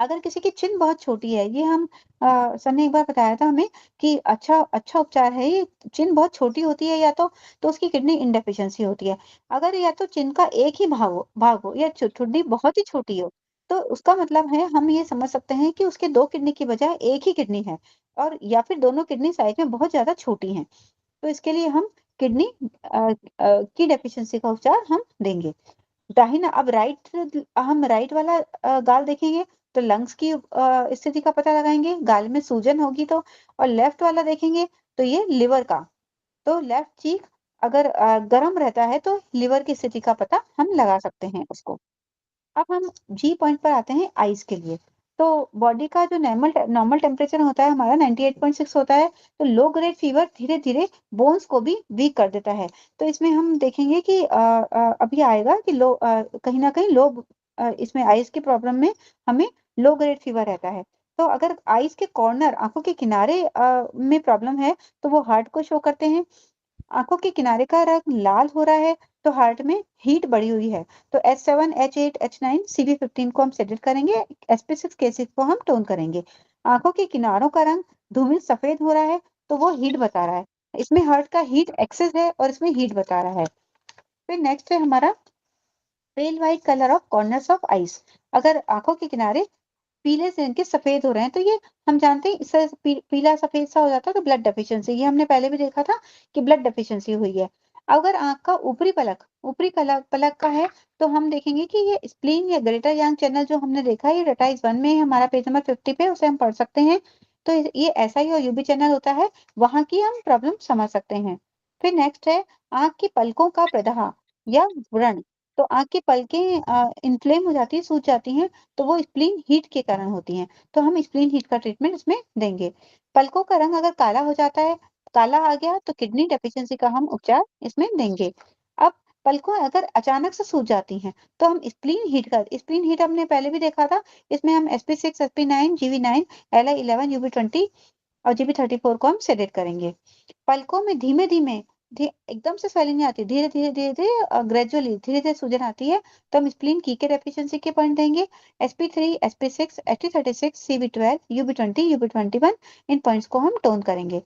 अगर किसी की चिन बहुत छोटी है, ये हम सर ने एक बार बताया था हमें कि अच्छा अच्छा उपचार है ये। चिन बहुत छोटी होती है या तो उसकी किडनी इनडेफिशिएंसी होती है। अगर या तो चिन का एक ही भाग हो या ठुड्डी बहुत ही छोटी हो, तो उसका मतलब है हम ये समझ सकते हैं कि उसके दो किडनी की बजाय एक ही किडनी है, और या फिर दोनों किडनी साइज में बहुत ज्यादा छोटी हैं। तो इसके लिए हम किडनी की डेफिशिएंसी का उपचार हम देंगे। दाहिना, अब हम राइट वाला गाल देखेंगे तो लंग्स की स्थिति का पता लगाएंगे, गाल में सूजन होगी तो। और लेफ्ट वाला देखेंगे तो ये लिवर का। तो लेफ्ट चीक अगर गर्म रहता है तो लिवर की स्थिति का पता हम लगा सकते हैं उसको। अब हम जी पॉइंट पर आते हैं आइज के लिए। तो बॉडी का जो नॉर्मल टेम्परेचर होता है हमारा 98.6 होता है। तो लो ग्रेड फीवर धीरे धीरे बोन्स को भी वीक कर देता है। तो इसमें हम देखेंगे कि अभी आएगा कि कहीं ना कहीं इसमें आइज की प्रॉब्लम में हमें लो ग्रेड फीवर रहता है। तो अगर आइज के कॉर्नर, आंखों के किनारे में प्रॉब्लम है तो वो हार्ट को शो करते हैं। आंखों के किनारे का रंग लाल हो रहा है तो हार्ट में हीट बढ़ी हुई है। तो H7, H8, H9, CB15 को हम सेलेक्ट करेंगे, SP6, K6 को हम टोन करेंगे। आंखों के किनारों का रंग धूमिल सफेद हो रहा है तो वो हीट बता रहा है। इसमें हार्ट का हीट एक्सेस है और इसमें हीट बता रहा है। फिर नेक्स्ट है हमारा pale white colour of corners of eyes. अगर आंखों के किनारे पीले से इनके सफेद हो रहे हैं तो ये हम जानते हैं, इससे पीला सफेद सा हो जाता है तो ब्लड डेफिशिएंसी। ये हमने पहले भी देखा था कि ब्लड डेफिशिएंसी हुई है। अगर आंख का ऊपरी पलक का है तो हम देखेंगे कि ये स्प्लीन या ग्रेटर यंग चैनल जो हमने देखा है, ये रेटाइज 1 में है, हमारा पेज नंबर 50 पे, उसे हम पढ़ सकते हैं। तो ये SI और UB चैनल होता है, वहां की हम प्रॉब्लम समझ सकते हैं। फिर नेक्स्ट है आंख की पलकों का प्रदाह या व्रण। तो आंख की पलकें इन्फ्लेम हो जाती है, सूज जाती हैं, तो वो स्प्लीन हीट के कारण होती हैं। तो हम स्प्लीन हीट का ट्रीटमेंट इसमें देंगे। पलकों का रंग अगर काला हो जाता है, काला आ गया, तो किडनी डेफिशिएंसी का हम उपचार इसमें देंगे। अब पलकों अगर अचानक से सूज जाती हैं तो हम स्प्लीन हीट हमने पहले भी देखा था। इसमें हम SP6, SP9, GV9, LI11, UB20 और GB34 को हम सेलेक्ट करेंगे। पलकों में धीमे धीमे एकदम से स्वेलिंग नहीं आती, धीरे धीरे ग्रेजुअली धीरे धीरे सूजन आती है, तो हम स्प्लीन की के डेफिशिएंसी के पॉइंट देंगे। SP3, SP6, HT36, CB12, UB20, UB21, इन पॉइंट्स को हम टोन करेंगे।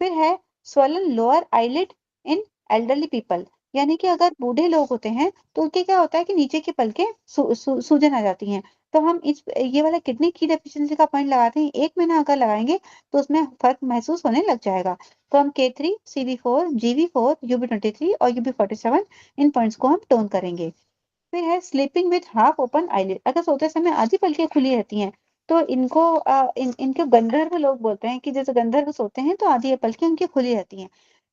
फिर है स्वलन लोअर आईलिड इन एल्डरली पीपल, यानी कि अगर बूढ़े लोग होते हैं तो उनके क्या होता है कि नीचे की पलकें सूजन आ जाती हैं। तो हम ये वाला किडनी की डेफिशिएंसी का पॉइंट लगाते हैं, 1 महीना अगर लगाएंगे तो उसमें फर्क महसूस होने लग जाएगा। तो हम K3, CB4, GV4, UB23 और UB47, इन पॉइंट्स को हम टोन करेंगे। फिर है sleeping with half open eyelid. अगर सोते समय आधी पलकें खुली रहती हैं तो इनको गंधर्व लोग बोलते हैं, कि जैसे गंधर्व सोते हैं तो आधी पलकें उनकी खुली रहती हैं।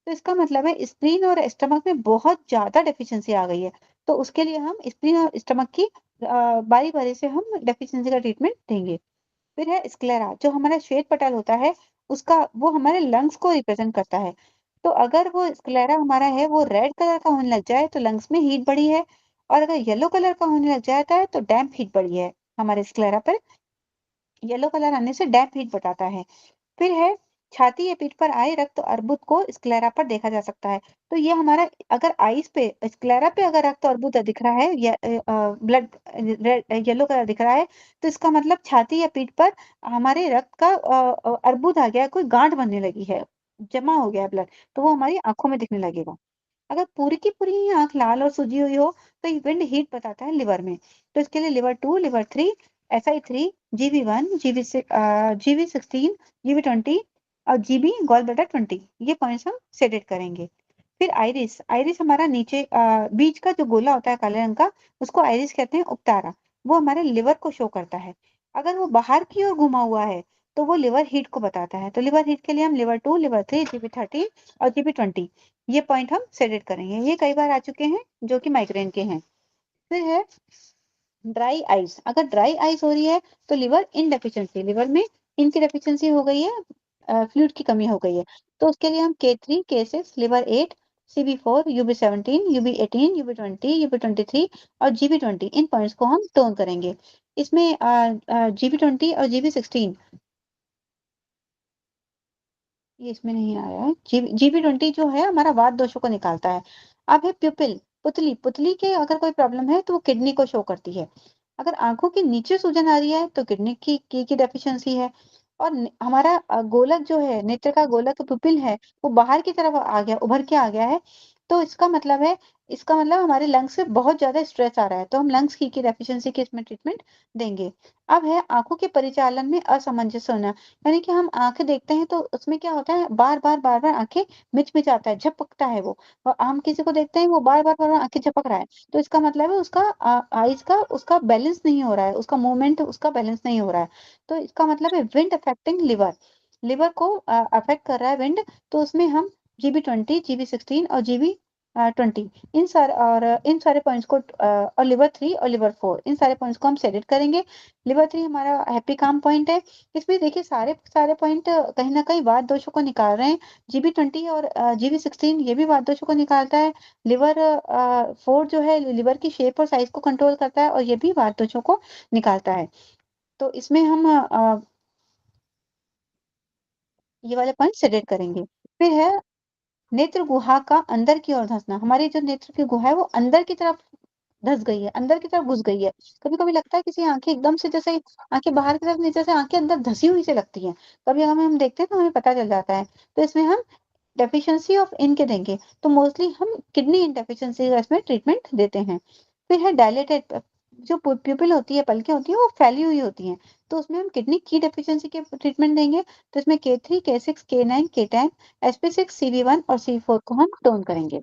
तो इसका मतलब है स्प्लीन और स्टमक में बहुत ज्यादा डेफिशिएंसी आ गई है। तो उसके लिए हम स्प्लीन और स्टमक की बारी बारी से हम डेफिशिएंसी का ट्रीटमेंट देंगे। फिर है स्क्लेरा, जो हमारा श्वेत पटल होता है, उसका वो हमारे लंग्स को रिप्रेजेंट करता है। तो अगर वो स्क्लेरा हमारा है वो रेड कलर का होने लग जाए तो लंग्स में हीट बढ़ी है, और अगर येलो कलर का होने लग जाता है तो डैम्प हीट बढ़ी है हमारे स्क्लेरा पर। येलो कलर आने से डैम्प हीट बताता है। फिर है छाती या पीठ पर आए रक्त अर्बुद को स्क्लेरा पर देखा जा सकता है। तो ये हमारा अगर आईज पे स्क्लेरा पे अगर रक्त अर्बुद दिख रहा है या ब्लड रेड येलो कलर दिख रहा है, तो इसका मतलब छाती या पीठ पर हमारे रक्त का अर्बुद आ गया है, कोई गांठ बनने लगी है, जमा हो गया है ब्लड, तो वो हमारी आंखों में दिखने लगेगा। अगर पूरी की पूरी ही आंख लाल और सूजी हुई हो तो ये विंड हीट बताता है लिवर में। तो इसके लिए liver 2, liver 3, SI3, GB1, GB16, GB20 और GB गॉल ब्लैडर 20, ये पॉइंट्स हम सेलेक्ट करेंगे। फिर आइरिस, आइरिस हमारा नीचे बीच का जो गोला होता है काले रंग का, उसको आइरिस कहते हैं, उपतारा। वो हमारे लिवर को शो करता है। अगर वो बाहर की ओर घुमा हुआ है तो वो लिवर हीट को बताता है। तो लिवर हीट के लिए हम लिवर 2, लिवर 3, GB13 और GB20, ये पॉइंट हम सेलेक्ट करेंगे। ये कई बार आ चुके हैं जो कि माइग्रेन के हैं। फिर है ड्राई आइज, अगर ड्राई आइज हो रही है तो लिवर इनडेफिशिएंसी, लिवर में इनकी डेफिशिएंसी हो गई है, फ्लूइड की कमी हो गई है। तो उसके लिए हम K3, K6, liver 8, CB4, UB17, UB18, UB20, UB23 और GB20, इन पॉइंट्स को हम टोन करेंगे। इसमें GB20 और GB16 ये इसमें नहीं आया है। GB20 जो है हमारा वात दोषों को निकालता है। अब है प्यूपिल, पुतली, पुतली के अगर कोई प्रॉब्लम है तो वो किडनी को शो करती है। अगर आंखों के नीचे सूजन आ रही है तो किडनी की डेफिशिएंसी है। और हमारा गोलक जो है, नेत्र का गोलक पुपिल है, वो बाहर की तरफ आ गया, उभर के आ गया है, तो इसका मतलब हमारे लंग्स से बहुत ज्यादा स्ट्रेस आ रहा है, तो हम लंग्स की डेफिशिएंसी की इसमें ट्रीटमेंट देंगे। अब है आंखों के परिचालन में असमंजस होना, यानी कि हम आंखें देखते हैं तो उसमें क्या होता है, बार बार आंखें मिचमिचाता है, झपकता है वो। और हम किसी को देखते हैं वो बार बार आंखें झपक रहा है, तो इसका मतलब है उसका आईज का उसका बैलेंस नहीं हो रहा है, उसका मूवमेंट उसका बैलेंस नहीं हो रहा है। तो इसका मतलब है विंड अफेक्टिंग लिवर, लिवर को अफेक्ट कर रहा है विंड। तो उसमें हम GB20, GB16 और GB20, इन सारे पॉइंट्स को और लिवर 3 और लिवर 4, इन सारे पॉइंट्स को हम सेलेक्ट करेंगे। लिवर 3 हमारा हैप्पी काम पॉइंट है। इसमें देखिए सारे सारे पॉइंट कहीं ना कहीं वात दोषों को निकाल रहे हैं। GB20 और GB16 ये भी वात दोषों को निकालता है। लिवर 4 जो है लिवर की शेप और साइज को कंट्रोल करता है और ये भी वात दोषों को निकालता है। तो इसमें हम ये वाले पॉइंट सेलेक्ट करेंगे। फिर है नेत्र गुहा का अंदर की ओर धंसना, हमारी जो नेत्र की गुहा है वो अंदर की तरफ धस गई है, अंदर की तरफ घुस गई है। कभी कभी लगता है किसी आंखें एकदम से, जैसे आंखें बाहर की तरफ नीचे से आंखें अंदर धसी हुई से लगती हैं, कभी हमें हम देखते हैं तो हमें पता चल जाता है। तो इसमें हम डेफिशिएंसी ऑफ इन के देंगे, तो मोस्टली हम किडनी इन डेफिशिएंसी का इसमें ट्रीटमेंट देते हैं। फिर है डायलेटेड, जो प्यूपिल होती है, पलकें होती है, वो फैली हुई होती हैं, तो उसमें हम किडनी की डेफिशिएंसी के ट्रीटमेंट देंगे। तो इसमें K3, K6, K9, K10, SP6, CV1 और CV4 को हम टोन करेंगे।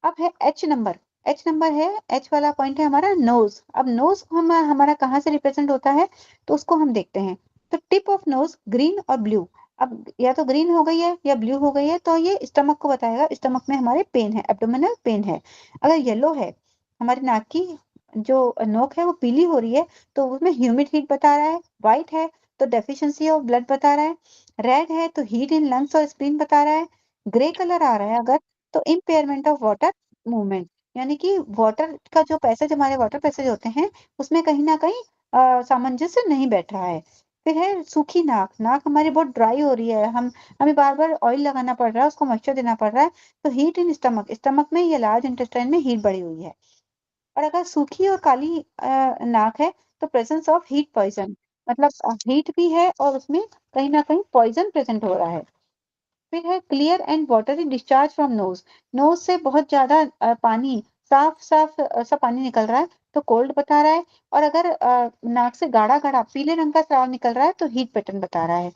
अब है H नंबर, H नंबर है, H वाला पॉइंट है हमारा नोज। अब नोज हमारा कहाँ से रिप्रेजेंट होता है, तो उसको हम देखते हैं। तो टिप ऑफ नोज ग्रीन और ब्लू, अब या तो ग्रीन हो गई है या ब्लू हो गई है, तो ये स्टमक को बताएगा, स्टमक में हमारे पेन है, एब्डोमिनल पेन है। अगर येलो है, हमारी नाक की जो नोक है वो पीली हो रही है, तो उसमें ह्यूमिड हीट बता रहा है। व्हाइट है तो डेफिशिएंसी ऑफ ब्लड बता रहा है। रेड है तो हीट इन लंग्स और स्प्लीन बता रहा है। ग्रे कलर आ रहा है अगर, तो इम्पेयरमेंट ऑफ वाटर मूवमेंट, यानी कि वाटर का जो पैसेज, हमारे वाटर पैसेज होते हैं, उसमें कहीं ना कहीं सामंजस्य नहीं बैठ रहा है। फिर है सूखी नाक, नाक हमारी बहुत ड्राई हो रही है, हमें बार बार ऑयल लगाना पड़ रहा है, उसको मॉइस्चर देना पड़ रहा है। तो हीट इन स्टमक, स्टमक में या लार्ज इंटेस्टाइन में हीट बढ़ी हुई है। और अगर सूखी और काली नाक है, तो प्रेजेंस ऑफ हीट पॉइजन, मतलब हीट भी है और उसमें कहीं ना कहीं पॉइजन प्रेजेंट हो रहा है। फिर है clear and watery discharge from nose, nose से बहुत ज्यादा पानी, साफ साफ सा पानी निकल रहा है, तो कोल्ड बता रहा है। और अगर नाक से गाढ़ा गाढ़ा पीले रंग का स्राव निकल रहा है, तो हीट पैटर्न बता रहा है।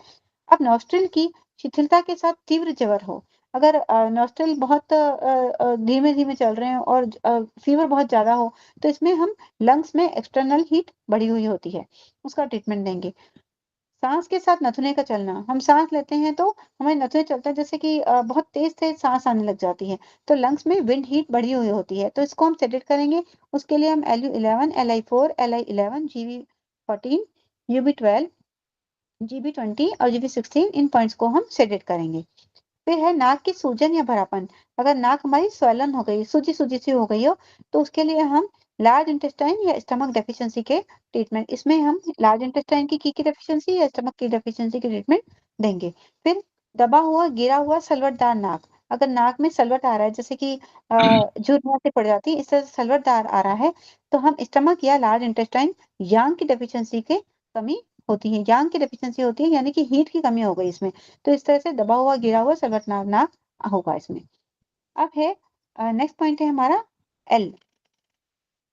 अब नॉस्ट्रिल की शिथिलता के साथ तीव्र ज्वर हो, अगर नॉस्ट्रिल बहुत धीमे धीमे चल रहे हैं और फीवर बहुत ज्यादा हो, तो इसमें हम लंग्स में एक्सटर्नल हीट बढ़ी हुई होती है, उसका ट्रीटमेंट देंगे। सांस के साथ नथुने का चलना, हम सांस लेते हैं तो हमारे नथुने चलते हैं, जैसे कि बहुत तेज तेज सांस आने लग जाती है, तो लंग्स में विंड हीट बढ़ी हुई होती है, तो इसको हम सेलेक्ट करेंगे। उसके लिए हम LU11, LI4, LI11, GB14, UB12, GB20 और GB16, इन पॉइंट्स को हम सेलेक्ट करेंगे। फिर है नाक की सूजन या भरापन, अगर नाक हमारी स्वेलन हो गई, सूजी सूजी सी हो गई हो, तो उसके लिए हम लार्ज इंटेस्टाइन या स्टमक डेफिशिएंसी के ट्रीटमेंट, इसमें हम लार्ज इंटेस्टाइन की डेफिशिएंसी या स्टमक की डेफिशिएंसी की ट्रीटमेंट देंगे। फिर दबा हुआ गिरा हुआ सलवटदार नाक, अगर नाक में सलवट आ रहा है जैसे कि झुर्रियां से पड़ जाती है, इस तरह से सलवटदार आ रहा है, तो हम स्टमक या लार्ज इंटेस्टाइन यांग की डेफिशिएंसी के कमी होती है, यांग की डेफिशिएंसी होती है, यानी कि हीट की कमी हो गई इसमें, तो इस तरह से दबा हुआ गिरा हुआ सलवटदार नाक होगा इसमें। अब है नेक्स्ट पॉइंट है हमारा एल,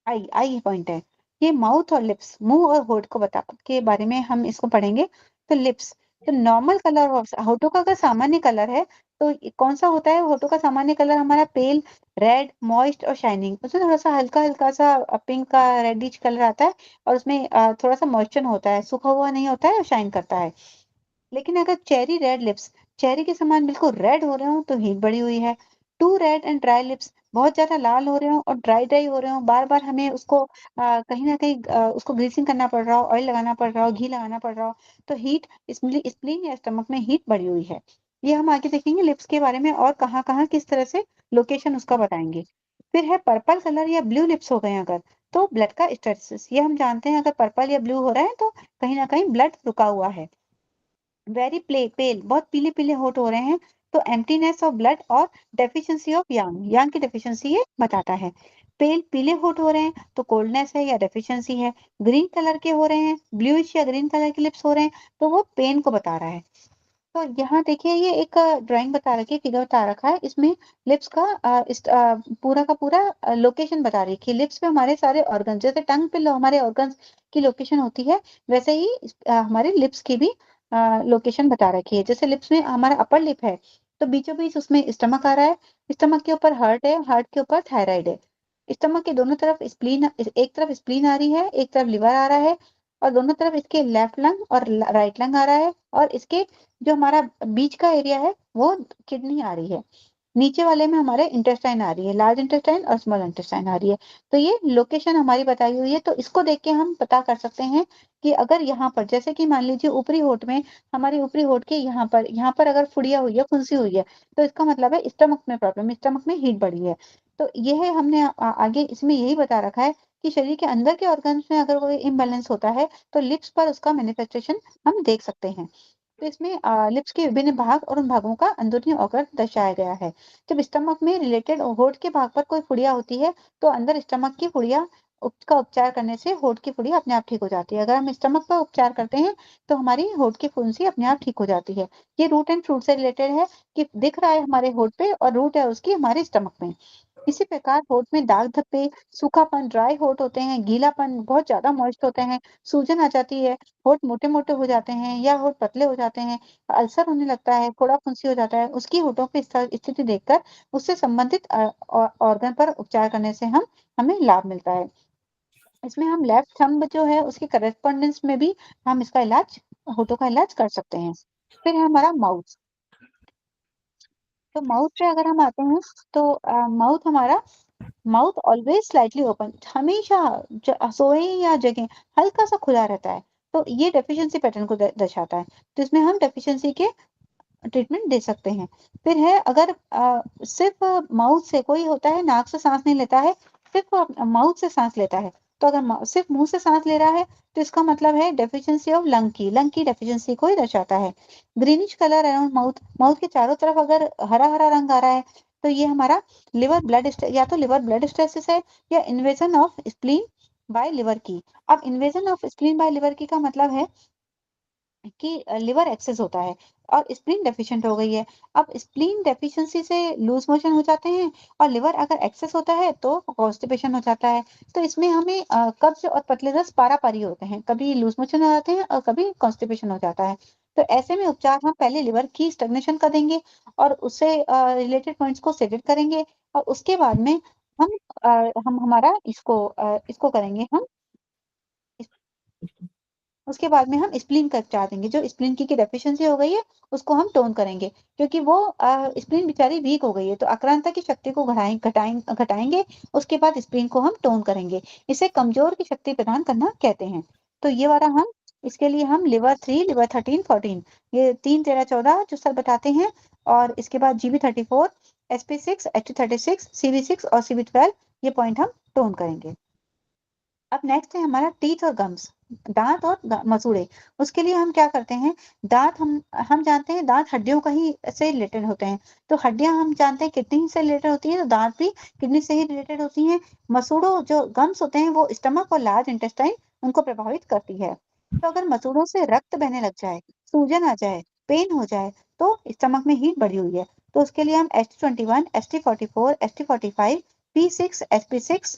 आई आई पॉइंट है, ये माउथ और लिप्स, मुंह और होठ को बता के बारे में हम इसको पढ़ेंगे। तो लिप्स, तो नॉर्मल कलर होठों का अगर सामान्य कलर है तो कौन सा होता है, होठों का सामान्य कलर हमारा पेल, रेड, मॉइस्ट और शाइनिंग, उसमें थोड़ा सा हल्का हल्का सा पिंक का रेडिश कलर आता है और उसमें थोड़ा सा मॉइस्चर होता है, सूखा हुआ नहीं होता है और शाइन करता है। लेकिन अगर चेरी रेड लिप्स, चेरी के समान बिल्कुल रेड हो रहे हो तो हीट बढ़ी हुई है। Too red and dry lips, बहुत ज्यादा लाल हो रहे हो और ड्राई ड्राई हो रहे हो, बार बार हमें उसको कहीं ना कहीं उसको ग्रीसिंग करना पड़ रहा हो, ऑयल लगाना पड़ रहा हो, घी लगाना पड़ रहा हो, तो हीट स्प्लीन या स्टमक में हीट बढ़ी हुई है। ये हम आगे देखेंगे लिप्स के बारे में और कहाँ कहाँ किस तरह से लोकेशन उसका बताएंगे। फिर है पर्पल कलर या ब्लू लिप्स हो गए अगर, तो ब्लड का स्टेटस, ये हम जानते हैं अगर पर्पल या ब्लू हो रहा है तो कहीं ना कहीं ब्लड रुका हुआ है। वेरी पेल, बहुत पीले पीले होठ हो रहे हैं तो एम्प्टीनेस ऑफ ब्लड और डेफिशिएंसी ऑफ यांग, यांग की डेफिशिएंसी ये बताता है। पेल पीले होठ हो रहे हैं तो कोल्डनेस है या डेफिशिएंसी है। ग्रीन कलर के हो रहे हैं, ब्लूइश या ग्रीन कलर के लिप्स हो रहे हैं तो वो पेन को बता रहा है। तो यहाँ देखिए ये एक ड्राइंग बता रखी है, फिगर बता रखा है, इसमें लिप्स का पूरा का पूरा लोकेशन बता रही है। लिप्स पे हमारे सारे ऑर्गन, जैसे टंग पे हमारे ऑर्गन्स की लोकेशन होती है वैसे ही हमारे लिप्स की भी लोकेशन बता रखी है। जैसे लिप्स में हमारा अपर लिप है तो बीचों बीच उसमें स्टमक आ रहा है, स्टमक के ऊपर हार्ट है, हार्ट के ऊपर थायराइड है। स्टमक के दोनों तरफ स्प्लीन, एक तरफ स्प्लीन आ रही है, एक तरफ लिवर आ रहा है और दोनों तरफ इसके लेफ्ट लंग और राइट लंग आ रहा है और इसके जो हमारा बीच का एरिया है वो किडनी आ रही है। नीचे वाले में हमारे इंटेस्टाइन आ रही है, लार्ज इंटेस्टाइन और स्मॉल इंटेस्टाइन आ रही है। तो ये लोकेशन हमारी बताई हुई है, तो इसको देख के हम पता कर सकते हैं कि अगर यहाँ पर जैसे कि मान लीजिए ऊपरी होठ में, हमारे ऊपरी होठ के यहाँ पर अगर फुड़िया हुई है, फुंसी हुई है, तो इसका मतलब है स्टमक में प्रॉब्लम, स्टमक में हीट बढ़ी है। तो ये है हमने आगे इसमें यही बता रखा है कि शरीर के अंदर के ऑर्गन्स में अगर कोई इम्बैलेंस होता है तो लिप्स पर उसका मैनिफेस्टेशन हम देख सकते हैं। तो इसमें लिप्स के विभिन्न भाग और उन भागों का अंदरूनी ऑर्गन दर्शाया गया है। जब स्टमक में रिलेटेड होठ के भाग पर कोई फुड़िया होती है तो अंदर स्टमक की फुड़िया का उपचार करने से होठ की फुड़िया अपने आप ठीक हो जाती है। अगर हम स्टमक पर उपचार करते हैं तो हमारी होठ की फुंसी अपने आप ठीक हो जाती है। ये रूट एंड फ्रूट से रिलेटेड है कि दिख रहा है हमारे होठ पे और रूट है उसकी हमारे स्टमक में। इसी प्रकार होठ में दाग धब्बे, सूखापन, ड्राई होठ होते हैं, गीलापन, बहुत ज्यादा मॉइस्ट होते हैं, सूजन आ जाती है, होठ मोटे मोटे हो जाते हैं या होठ पतले हो जाते हैं, अल्सर होने लगता है, फोड़ा फुंसी हो जाता है, उसकी होठों की स्थिति देखकर उससे संबंधित ऑर्गन पर उपचार करने से हमें लाभ मिलता है। इसमें हम लेफ्ट थंब जो है उसके करेस्पॉन्डेंस में भी हम इसका इलाज, होठों का इलाज कर सकते हैं। फिर है हमारा माउथ। तो माउथ पे अगर हम आते हैं तो माउथ हमारा, माउथ ऑलवेज स्लाइटली ओपन, हमेशा सोए या जगह हल्का सा खुला रहता है, तो ये डेफिशिएंसी पैटर्न को दर्शाता है। तो इसमें हम डेफिशिएंसी के ट्रीटमेंट दे सकते हैं। फिर है अगर सिर्फ माउथ से, कोई होता है नाक से सांस नहीं लेता है, सिर्फ माउथ से सांस लेता है, तो अगर सिर्फ मुंह से सांस ले रहा है तो इसका मतलब है डेफिशिएंसी ऑफ लंग की डेफिशिएंसी को ही दर्शाता है। Greenish colour around mouth, mouth के चारों तरफ अगर हरा हरा रंग आ रहा है तो ये हमारा लिवर ब्लड, या तो लिवर ब्लड स्टेसिस है या invasion of spleen bye liver की। अब invasion of spleen bye liver की का मतलब है कि लिवर एक्सेस होता है और स्प्लीन डेफिशिएंट हो गई है। अब स्प्लीन डेफिशिएंसी से लूज मोशन हो जाते हैं और लिवर अगर एक्सेस होता है तो कॉन्स्टिपेशन हो जाता है। तो इसमें हमें कब्ज और पतले रस पारा पारी होते हैं, कभी लूज मोशन हो जाते हैं और कभी कॉन्स्टिपेशन हो जाता है। तो ऐसे में उपचार हम पहले लिवर की स्टैग्नेशन का देंगे और उससे रिलेटेड पॉइंट्स को सेडेट करेंगे और उसके बाद में हम हम हमारा इसको करेंगे हम, उसके बाद में हम स्प्लीन का उपचार देंगे। जो स्प्लीन की डेफिशिएंसी हो गई है उसको हम टोन करेंगे, क्योंकि वो स्प्लीन बेचारी वीक हो गई है, तो आक्रांता की शक्ति को घटाएंगे। उसके बाद स्प्लीन को हम टोन करेंगे, इसे कमजोर की शक्ति प्रदान करना कहते हैं। तो ये वाला हम, इसके लिए हम लिवर 3, लिवर 13, 14, ये 3, 13, 14 जो सर बताते हैं, और इसके बाद GB34, SP6, HT36, CV6 और CV12, ये पॉइंट हम टोन करेंगे। अब नेक्स्ट है हमारा टीथ और गम्स, दांत और मसूड़े। उसके लिए हम क्या करते हैं, दांत हम जानते हैं दांत हड्डियों का ही से रिलेटेड होते हैं, तो हड्डियां हम जानते हैं किडनी से रिलेटेड होती हैं, तो दांत भी किडनी से ही रिलेटेड होती हैं। मसूड़ों जो गम्स होते हैं वो स्टमक और लार्ज इंटेस्टाइन उनको प्रभावित करती है। तो अगर मसूड़ों से रक्त बहने लग जाए, सूजन आ जाए, पेन हो जाए, तो स्टमक में हीट बढ़ी हुई है। तो उसके लिए हम ST21, ST44, ST45, P6, SP6,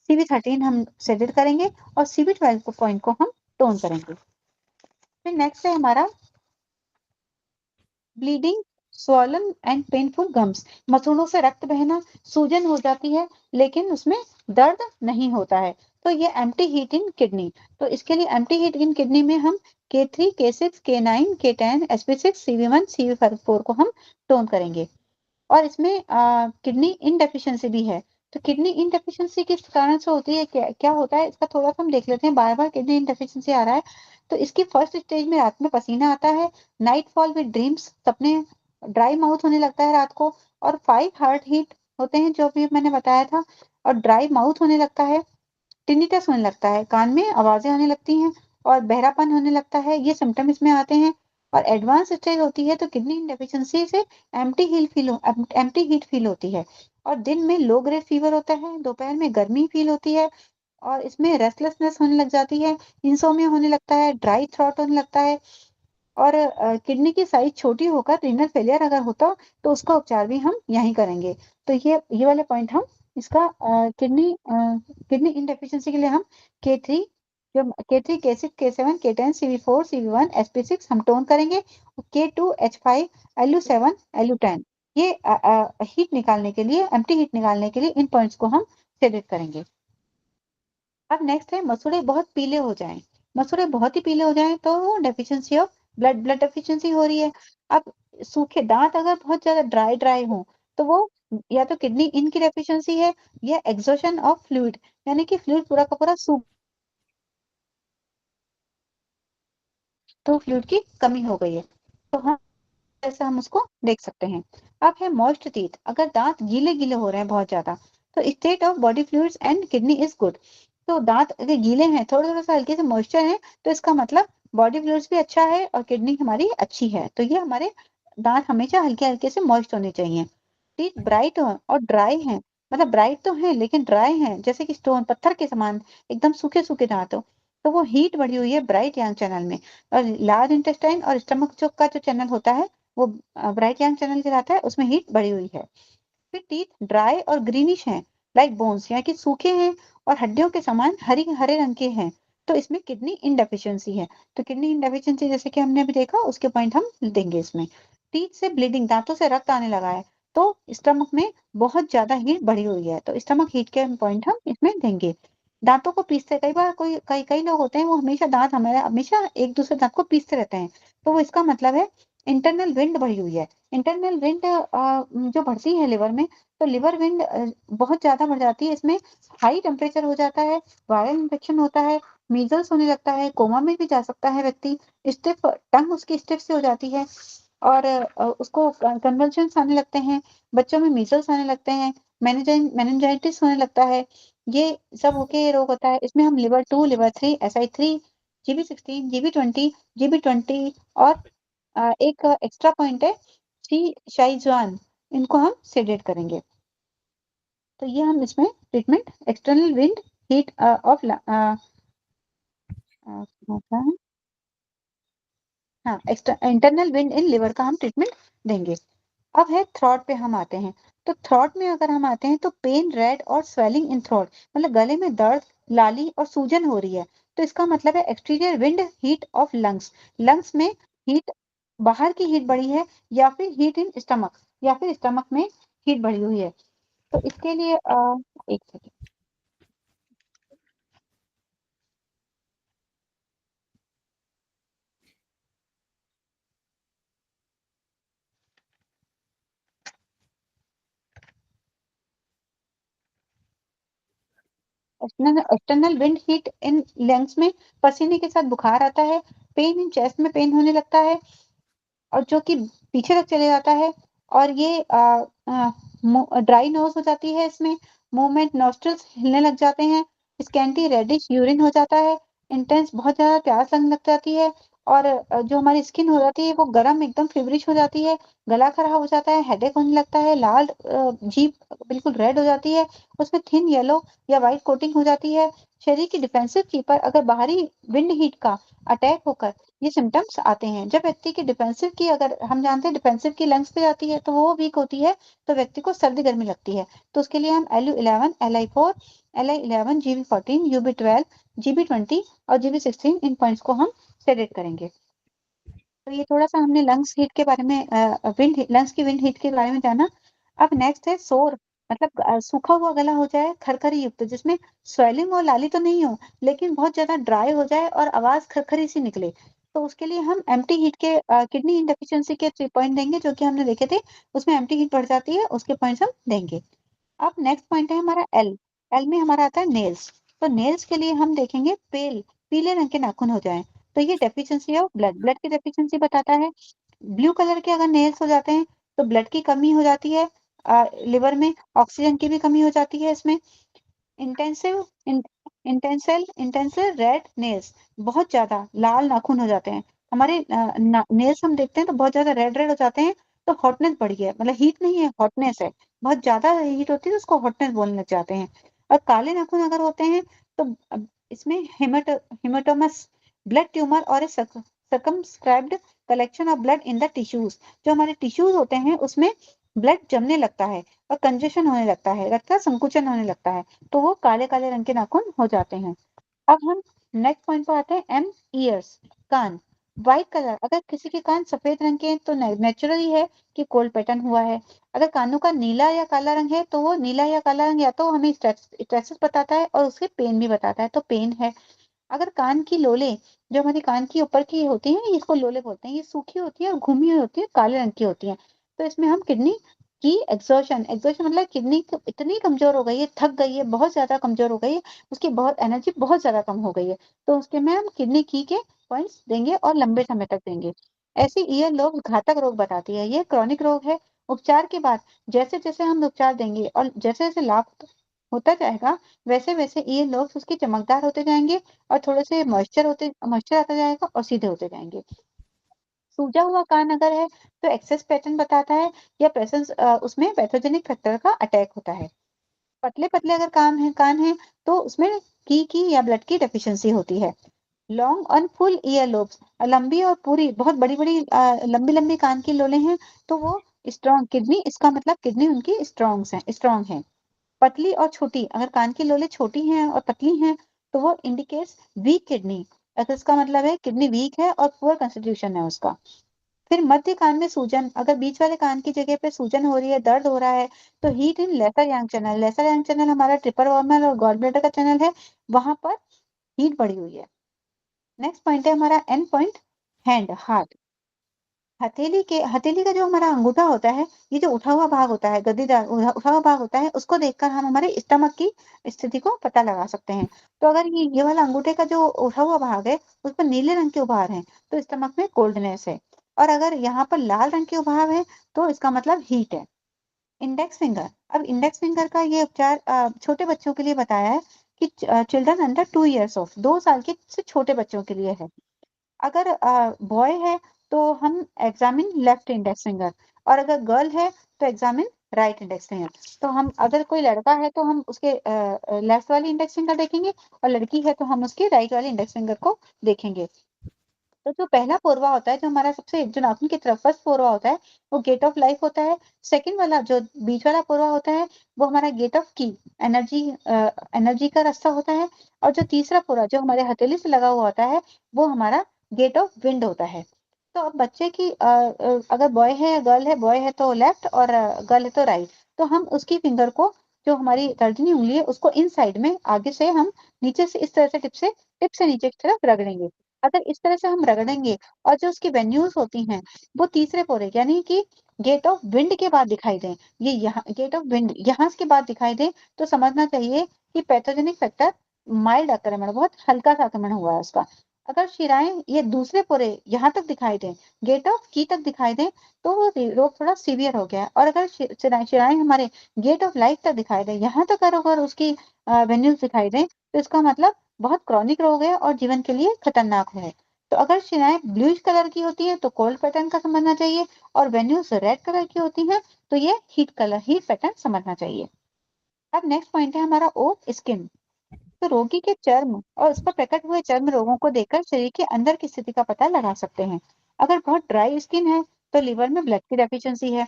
CV13 हम शेडेड करेंगे और CV12 को पॉइंट को हम टोन करेंगे। फिर नेक्स्ट है हमारा bleeding, swollen and painful gums. मसूड़ों से रक्त बहना, सूजन हो जाती है लेकिन उसमें दर्द नहीं होता है, तो ये एम्प्टी हीट इन किडनी। तो इसके लिए एम्प्टी हीट इन किडनी में हम K3, K6, K9, K10, SP6, CV1, CV4 को हम टोन करेंगे। और इसमें किडनी इनडेफिशिएंसी भी है। तो किडनी इनडेफिशिएंसी किस कारण से होती है, क्या क्या होता है इसका थोड़ा सा हम देख लेते हैं। बार बार किडनी इनडेफिशिएंसी आ रहा है, तो इसकी फर्स्ट स्टेज में रात में पसीना आता है, नाइट फॉल विद ड्रीम्स, सपने, ड्राई माउथ होने लगता है रात को, और 5 हार्ट हीट होते हैं जो भी मैंने बताया था, और ड्राई माउथ होने लगता है, टिनिटस होने लगता है, कान में आवाजें आने लगती हैं, और बहरापन होने लगता है। ये सिम्टम इसमें आते हैं। और एडवांस स्टेज होती है तो किडनी डेफिशिएंसी से एम्प्टी हीट फील होती है, और दिन में लो ग्रेड फीवर होता है, दोपहर में गर्मी फील होती है, और इसमें रेस्टलेसनेस होने लग जाती है, इंसोमिया होने लगता है, ड्राई थ्रोट होने लगता है। और किडनी की साइज छोटी होकर रीनल फेलियर अगर होता तो उसका उपचार भी हम यहीं करेंगे। तो ये वाले पॉइंट हम इसका किडनी इनडेफिशिएंसी के लिए हम K3, जो K3, K6, K7, K10, CV4, CV1, SP6 हम टोन करेंगे, K2, H5, LU7, LU10। ये हीट निकालने के लिए, एम्प्टी हीट निकालने के लिए इन पॉइंट्स को हम सेलेक्ट करेंगे। अब नेक्स्ट है मसूड़े बहुत पीले हो जाएं। मसूड़े बहुत ही पीले हो जाएं तो वो डेफिशिएंसी ऑफ ब्लड डेफिशिएंसी हो रही है। अब सूखे दांत अगर बहुत ज्यादा ड्राई हो तो वो या तो किडनी इन की डेफिशिएंसी है, या एग्जॉशन ऑफ फ्लूइड, यानी कि फ्लूइड पूरा का पूरा सूख, तो फ्लूइड की कमी हो गई है। तो हम ऐसा हम उसको देख सकते हैं। अब है मॉइस्ट टीथ, अगर दांत गीले गीले हो रहे हैं बहुत ज्यादा, तो state of body fluids and kidney is good. तो दांत अगर गीले हैं, थोड़ा थोड़ा सा हल्के से मॉइस्चर है, तो इसका मतलब बॉडी फ्लूइड्स भी अच्छा है और किडनी हमारी अच्छी है। तो ये हमारे दांत हमेशा हल्के हल्के से मॉइस्ट होने चाहिए। टीथ ब्राइट और ड्राई हैं, मतलब ब्राइट तो है लेकिन ड्राई हैं, जैसे कि स्टोन पत्थर के समान, एकदम सूखे सूखे दांत हो, तो वो हीट बढ़ी हुई है ब्राइट यांग चैनल में। और लार्ज इंटेस्टाइन और स्टमक जो का जो चैनल होता है वो ब्राइट यांग चैनल कहलाता है, उसमें हीट बढ़ी हुई है। फिर टीथ ड्राई और ग्रीनिश हैं, लाइक बोन्स, यानी कि सूखे हैं और हड्डियों के समान हरे रंग के हैं, तो इसमें किडनी इनडेफिशिएंसी है। तो किडनी इनडेफिशिएंसी जैसे कि हमने अभी देखा, उसके पॉइंट हम देंगे इसमें। टीथ से ब्लीडिंग, दांतों से रक्त आने लगा है, तो स्टमक में बहुत ज्यादा हीट बढ़ी हुई है, तो स्टमक हीट के पॉइंट हम इसमें देंगे। दांतों को पीसते, कई बार कई कई लोग होते हैं वो हमेशा दांत हमारे हमेशा एक दूसरे दांत को पीसते रहते हैं, तो वो इसका मतलब है इंटरनल विंड बढ़ी हुई है। इंटरनल विंड जो बढ़ती है लिवर में, तो लिवर विंड बहुत ज्यादा बढ़ जाती है, इसमें हाई टेम्परेचर हो जाता है, वायरल इन्फेक्शन होता है, मीजल्स होने लगता है, कोमा में भी जा सकता है व्यक्ति, स्टिफ टंग उसकी स्टिफ से हो जाती है, और उसको कन्वल्शंस आने लगते हैं, बच्चों में मीजल्स आने लगते हैं, मेनिंजाइटिस होने लगता है। ये सब होके रोग होता है। इसमें हम liver 2, liver 3, SI3, GB16, GB20, GB20, और एक एक्स्ट्रा पॉइंट है सी शाइजवान, इनको हम सेडेट करेंगे। तो ये हम इसमें treatment external wind heat of हाँ, इंटरनल विंड इन लिवर का हम ट्रीटमेंट देंगे। अब है थ्रॉट पे हम आते हैं। तो थ्रॉट में अगर हम आते हैं तो पेन, रेड और स्वेलिंग इन थ्रॉट, मतलब गले में दर्द, लाली और सूजन हो रही है, तो इसका मतलब है exterior wind heat of lungs, lungs में हीट, बाहर की हीट बढ़ी है, या फिर हीट इन स्टमक, या फिर स्टमक में हीट बढ़ी हुई है। तो इसके लिए एक second, external wind heat in lungs में पसीने के साथ बुखार आता है, पेन इन चेस्ट में पेन होने लगता है, और जो कि पीछे तक चले जाता है, और ये ड्राई नोज हो जाती है, इसमें मूवमेंट, नॉस्ट्रल्स हिलने लग जाते हैं, स्कैंटी रेडिश यूरिन हो जाता है, इंटेंस बहुत ज्यादा प्यास लगने लग जाती है, और जो हमारी स्किन हो जाती है वो गर्म एकदम फेवरिश हो जाती है, गला खराब हो जाता है, हेडेक होने लगता है, लाल जीभ बिल्कुल रेड हो जाती है, उसमें थिन येलो या व्हाइट कोटिंग हो जाती है। शरीर की डिफेंसिव की पर अगर बाहरी विंड हीट का अटैक होकर ये सिम्टम्स आते हैं। जब व्यक्ति की डिफेंसिव की, अगर हम जानते हैं डिफेंसिव की लंग्स पे जाती है तो वो वीक होती है, तो व्यक्ति को सर्दी गर्मी लगती है। तो उसके लिए हम LU11, LI4, LI11, GB14, UB12, GB20 और GB16 इन पॉइंट्स को हम सेलेक्ट करेंगे। तो ये थोड़ा सा हमने लंग्स हीट के बारे में, लंग्स की विंड हीट के बारे में जाना। अब नेक्स्ट है सोर, मतलब सूखा हुआ गला हो जाए, खरखरी युक्त, जिसमें स्वेलिंग और लाली तो नहीं हो लेकिन बहुत ज्यादा ड्राई हो जाए और आवाज खरखरी सी निकले, तो उसके लिए हम एम्प्टी हीट के, किडनी इनडेफिशिएंसी के 3 पॉइंट देंगे जो कि हमने देखे थे, उसमें एम्प्टी हीट बढ़ जाती है, उसके पॉइंट्स हम देंगे। अब नेक्स्ट पॉइंट है हमारा एल। एल में हमारा आता है नेल्स। तो नेल्स के लिए हम देखेंगे पीले रंग के नाखून हो जाएं, तो ये डेफिशिएंसी ऑफ ब्लड, ब्लड की डेफिशिएंसी बताता है। ब्लू कलर के अगर नेल्स हो जाते हैं तो ब्लड की कमी हो जाती है, लिवर में ऑक्सीजन की भी कमी हो जाती है इसमें। इंटेंसिव इंटेंसिव रेड नेल्स, बहुत ज्यादा लाल नाखून हो जाते हैं हमारे नेल्स, हम देखते हैं तो बहुत ज्यादा रेड रेड हो जाते हैं, तो हॉटनेस बढ़ गया है, मतलब हीट नहीं है हॉटनेस है, बहुत ज्यादा हीट होती है तो उसको हॉटनेस बोलने लग जाते हैं। और काले नाखून अगर होते हैं तो इसमें हेमाटोमस, ब्लड ट्यूमर और circumscribed collection of blood in the tissues, जो हमारे टिश्यूज होते हैं उसमें ब्लड जमने लगता है और कंजेशन होने लगता है, रक्त का संकुचन होने लगता है, तो वो काले काले रंग के नाखून हो जाते हैं। अब हम नेक्स्ट पॉइंट पर आते हैं, एम ईयर्स, कान। व्हाइट कलर, अगर किसी के कान सफेद रंग के हैं तो नेचुरली है कि कोल्ड पैटर्न हुआ है। अगर कानों का नीला या काला रंग है तो वो नीला या काला रंग या तो हमें स्ट्रेसेस बताता है और उसके पेन भी बताता है, तो पेन है। अगर कान की लोले, जो हमारी कान की ऊपर की होती है, इसको लोले बोलते हैं, ये सूखी होती है और घूमी हुई होती है, काले रंग की होती है, तो इसमें हम किडनी की एक्सर्शन, एक्सर्शन मतलब किडनी इतनी कमजोर हो गई है, थक गई है, बहुत ज्यादा कमजोर हो गई है, उसकी बहुत एनर्जी बहुत ज्यादा कम हो गई है, तो उसके में हम किडनी की के पॉइंट्स देंगे और लंबे समय तक देंगे। ऐसी ईयर लोब घातक रोग बताती है, ये क्रॉनिक रोग है। उपचार के बाद जैसे जैसे हम उपचार देंगे और जैसे जैसे लाभ होता जाएगा, वैसे वैसे ये लोग उसके चमकदार होते जाएंगे और थोड़े से मॉइस्चर आता जाएगा और सीधे होते जाएंगे। सूजा हुआ कान अगर है तो एक्सेस पैटर्न बताता है, या प्रेजेंस उसमें पैथोजेनिक फैक्टर का अटैक होता है। पतले पतले अगर कान है तो उसमें की या ब्लड की डेफिशिएंसी होती है। लॉन्ग और फुल ईयर लोब्स, लंबी और पूरी बहुत बड़ी बड़ी लंबी लंबी कान की लोले हैं, तो वो स्ट्रॉन्ग किडनी, इसका मतलब किडनी उनकी स्ट्रॉन्ग है। पतली और छोटी, अगर कान की लोले छोटी हैं और पतली हैं तो वो इंडिकेट्स वीक किडनी, अगर इसका मतलब है किडनी वीक है और पुअर कंस्टिट्यूशन है उसका। फिर मध्य कान में सूजन, अगर बीच वाले कान की जगह पे सूजन हो रही है, दर्द हो रहा है, तो heat in lesser yang channel, lesser yang channel हमारा ट्रिपर वर्मल और गॉल ब्लैडर का चैनल है, वहां पर हीट बढ़ी हुई है। नेक्स्ट पॉइंट है हमारा एंड पॉइंट, हैंड, हाथ। हथेली का जो हमारा अंगूठा होता है, ये जो उठा हुआ भाग होता है, गद्दीदार उठा हुआ भाग होता है, उसको देखकर हम हमारे स्टमक की स्थिति को पता लगा सकते हैं। तो अगर ये वाला अंगूठे का जो उठा हुआ भाग है उस पर नीले रंग के उभार हैं, तो स्टमक में कोल्डनेस है, और अगर यहाँ पर लाल रंग के उभार है तो इसका मतलब हीट है। इंडेक्स फिंगर, अब इंडेक्स फिंगर का ये उपचार छोटे बच्चों के लिए बताया है कि चिल्ड्रन अंडर 2 years ऑफ, 2 साल के से छोटे बच्चों के लिए है। अगर बॉय है तो हम एग्जामिन लेफ्ट इंडेक्स फिंगर, और अगर गर्ल है तो एग्जामिन राइट इंडेक्स फिंगर। तो हम, अगर कोई लड़का है तो हम उसके लेफ्ट वाली इंडेक्स फिंगर देखेंगे, और लड़की है तो हम उसके राइट वाली इंडेक्स फिंगर को देखेंगे। तो जो पहला पोरवा होता है, जो हमारा सबसे, जो नाखून की तरफ फर्स्ट पोरवा होता है, वो गेट ऑफ लाइफ होता है। सेकंड वाला जो बीच वाला पोरवा होता है वो हमारा गेट ऑफ की, एनर्जी, एनर्जी का रास्ता होता है। और जो तीसरा पोरवा जो हमारे हथेली से लगा हुआ होता है वो हमारा गेट ऑफ विंड होता है। तो अब बच्चे की अगर बॉय है या गर्ल है, बॉय है तो लेफ्ट और गर्ल है तो राइट, तो हम उसकी फिंगर को, जो हमारी तर्जनी उंगली है, उसको इन साइड में आगे से हम नीचे से इस तरह से टिप से नीचे की तरफ रगड़ेंगे। अगर इस तरह से हम रगड़ेंगे और जो उसकी वेन्यूज होती हैं वो तीसरे पोरे यानी कि गेट ऑफ विंड के बाद दिखाई दें, ये यहाँ गेट ऑफ विंड यहाँ के बाद दिखाई दे, तो समझना चाहिए कि पैथोजेनिक फैक्टर माइल्ड आक्रमण, बहुत हल्का सा आक्रमण हुआ है उसका। अगर शिराएं ये दूसरे पोरे यहाँ तक दिखाई दें, गेट ऑफ की तक दिखाई दें, तो वो रोग थोड़ा सीवियर हो गया है। और अगर शिराएं हमारे गेट ऑफ लाइफ तक दिखाई दें, यहाँ तक अगर उसकी वेन्यूज दिखाई दें, तो इसका मतलब बहुत क्रॉनिक रोग है और जीवन के लिए खतरनाक है। तो अगर शिराएं ब्लूइश कलर की होती है तो कोल्ड पैटर्न का समझना चाहिए, और वेन्यूज रेड कलर की होती हैं तो ये हीट पैटर्न समझना चाहिए। अब नेक्स्ट पॉइंट है हमारा ओ, स्किन। तो रोगी के चर्म और उस पर प्रकट हुए चर्म रोगों को देखकर शरीर के अंदर की स्थिति का पता लगा सकते हैं। अगर बहुत ड्राई स्किन है तो लिवर में ब्लड की डेफिशिएंसी है।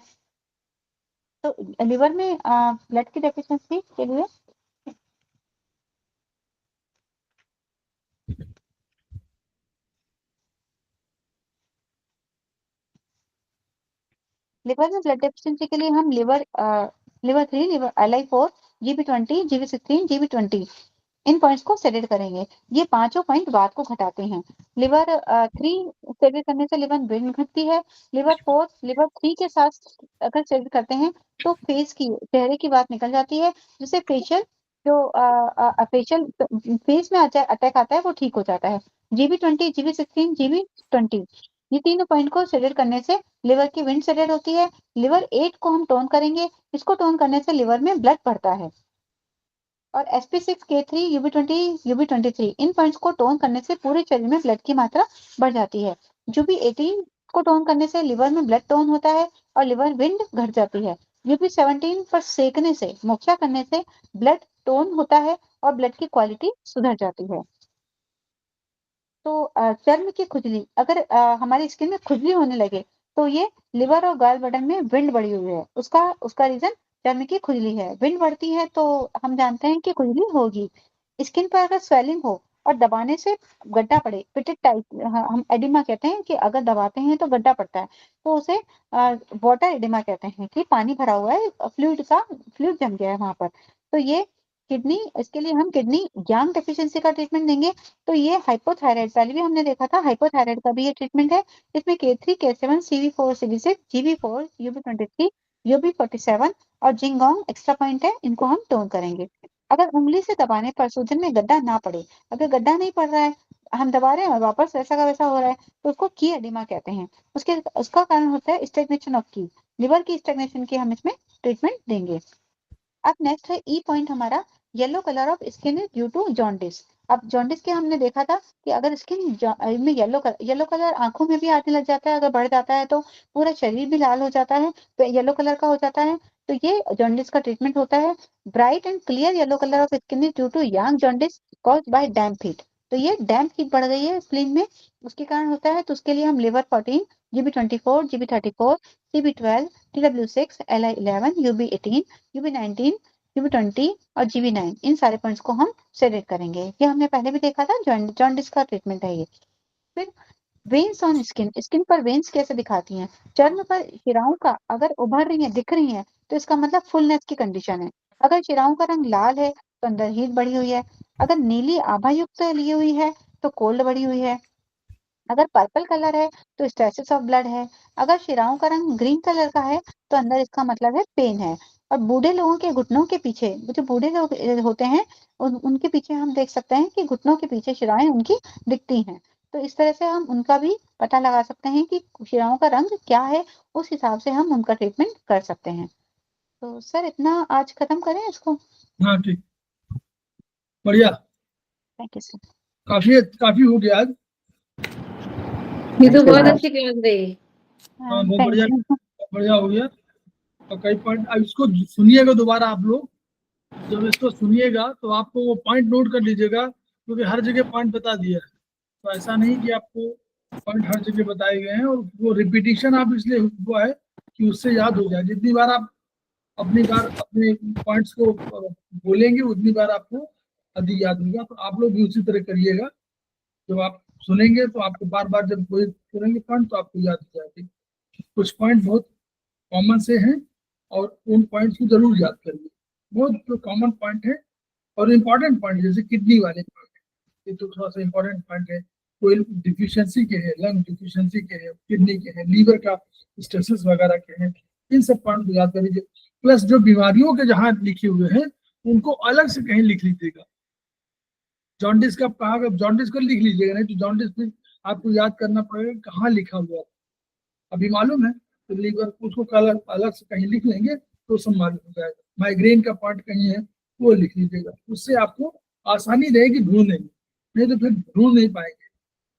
तो लिवर में ब्लड की डेफिशिएंसी के लिए लिवर में ब्लड डेफिशिएंसी के लिए हम liver 3, liver LI4, GB20, GB16, GB20 इन पॉइंट्स को सेडेट करेंगे। ये पांचों पॉइंट वात को घटाते हैं। लिवर 3 सेडेट करने से लिवर विंड घटती है। लिवर 3 के साथ अगर सेडेट करते हैं तो चेहरे की वात निकल जाती है, जिससे फेशियल फेस में अटैक आता है वो ठीक हो जाता है। GB20, GB16, GB20 ये तीनों पॉइंट को सेडेट करने से लिवर की विंड सेडेट होती है। लिवर 8 को हम टोन करेंगे। इसको टोन करने से लिवर में ब्लड बढ़ता है। और SP6, K3, UB20, UB23 इन पॉइंट्स को टोन करने से पूरे शरीर में ब्लड की मात्रा बढ़ जाती है। UB18 को टोन करने से लिवर में ब्लड टोन होता है और लिवर विंड घट जाती है। UB17 पर सेकने से, मोक्षा करने से ब्लड टोन होता है और ब्लड की क्वालिटी सुधर जाती है। तो चर्म की खुजली, अगर हमारी स्किन में खुजली होने लगे तो ये लिवर और गाल बटन में विंड बढ़ी हुई है, उसका रीजन चर्म की खुजली है। विंड बढ़ती है तो हम जानते हैं कि खुजली होगी। स्किन पर अगर स्वेलिंग हो और दबाने से गड्ढा पड़े, पिटेड टाइप हम एडिमा कहते हैं कि अगर दबाते हैं तो गड्ढा पड़ता है, तो उसे वाटर एडिमा कहते हैं कि पानी भरा हुआ है, फ्लूइड जम गया है वहां पर। तो ये इसके लिए हम किडनी यांग डेफिशिएंसी का ट्रीटमेंट देंगे। तो ये हाइपोथायराइड, पहले भी हमने देखा था, हाइपोथायराइड का भी ये ट्रीटमेंट है। इसमें K3, K7, CV4, CV6, GB4, UB23, UB47 और जिंगोंग एक्स्ट्रा पॉइंट है, इनको हम टोन करेंगे। अगर उंगली से दबाने पर सूजन में गड्ढा ना पड़े, अगर गड्ढा नहीं पड़ रहा है, हम दबा रहे हैं और वापस वैसा का वैसा हो रहा है, तो उसको की एडिमा कहते हैं। उसका कारण होता है स्टेग्नेशन ऑफ की, लिवर की स्टेग्नेशन की हम इसमें ट्रीटमेंट देंगे। अब नेक्स्ट है ई पॉइंट हमारा, yellow colour of skin is due to jaundice. अब जॉन्डिस के हमने देखा था कि अगर स्किन में येलो कलर आंखों में भी आने लग जाता है, अगर बढ़ जाता है तो पूरा शरीर भी लाल हो जाता है, तो येलो कलर का हो जाता है, तो ये जॉन्डिस का ट्रीटमेंट होता है। Bright and clear yellow colour of skin is due to yang jaundice caused by damp heat. तो ये डैम्प हीट बढ़ गई है स्प्लीन में, उसके कारण होता है। तो उसके लिए हम liver 14, GB24, GB34, CB12, TW6, LI11, UB18, UB19, UB20 और GB9 इन सारे पॉइंट्स को हम सेलेक्ट करेंगे। ये हमने पहले भी देखा था, जॉन्डिस का ट्रीटमेंट है ये। फिर वेन्स ऑन स्किन, स्किन पर वेन्स कैसे दिखाती हैं? चर्म पर शिराओं का अगर उभर रही है, दिख रही है, तो इसका मतलब फुलनेस की कंडीशन है। अगर शिराओं का रंग लाल है तो अंदर हीट बढ़ी हुई है। अगर नीली आभा युक्त ली हुई है तो कोल्ड बढ़ी हुई है। अगर पर्पल कलर है तो स्टेसिस ऑफ ब्लड है। अगर शिराओं का रंग ग्रीन कलर का है तो अंदर इसका मतलब है पेन है। और बूढ़े लोगों के घुटनों के पीछे, जो बूढ़े लोग होते हैं, उनके पीछे हम देख सकते हैं कि घुटनों के पीछे शिराएं उनकी दिखती हैं। तो इस तरह से हम उनका भी पता लगा सकते हैं कि शिराओं का रंग क्या है, उस हिसाब से हम उनका ट्रीटमेंट कर सकते हैं। तो सर इतना आज खत्म करें इसको। हाँ ठीक, बढ़िया, थैंक यू सर। काफी हो गया आज। ये तो बहुत अच्छी क्लास रही। हाँ, बहुत बढ़िया हो गया। और कई पॉइंट अब इसको सुनिएगा दोबारा आप लोग, जब इसको सुनिएगा तो आपको वो पॉइंट नोट कर लीजिएगा, क्योंकि हर जगह पॉइंट बता दिया है। तो ऐसा नहीं कि आपको पॉइंट हर जगह बताए गए हैं, और वो रिपीटिशन आप इसलिए हुआ है कि उससे याद हो जाए। जितनी बार आप अपने पॉइंट्स को बोलेंगे उतनी बार आपको अधिक याद होगा। तो आप लोग भी उसी तरह करिएगा, जब आप सुनेंगे तो आपको बार बार जब कोई सुनेंगे पॉइंट तो आपको याद हो जाएगी। कुछ पॉइंट बहुत कॉमन से हैं और उन पॉइंट्स को जरूर याद करिए। बहुत जो कॉमन पॉइंट है और इम्पोर्टेंट पॉइंट, जैसे किडनी वाले पॉइंट, ये तो थोड़ा सा इम्पोर्टेंट पॉइंट है। कोई डिफिशियंसी के हैं, लंग डिफिशियंसी के हैं, किडनी के हैं, लीवर का स्टेसिस वगैरह के हैं, इन सब पॉइंट को याद कर लीजिए। प्लस जो बीमारियों के जहाँ लिखे हुए हैं उनको अलग से कहीं लिख लीजिएगा। जॉन्डिस का कहा, जॉन्डिस को लिख लीजिएगा, नहीं तो जॉन्डिस फिर आपको याद करना पड़ेगा कहाँ लिखा हुआ है। अभी मालूम है तो लीवर उसको अलग से कहीं लिख लेंगे तो सब मालूम हो जाएगा। माइग्रेन का पार्ट कहीं है वो लिख लीजिएगा, उससे आपको आसानी रहेगी ढूंढने में, नहीं तो फिर ढूंढ नहीं पाएंगे।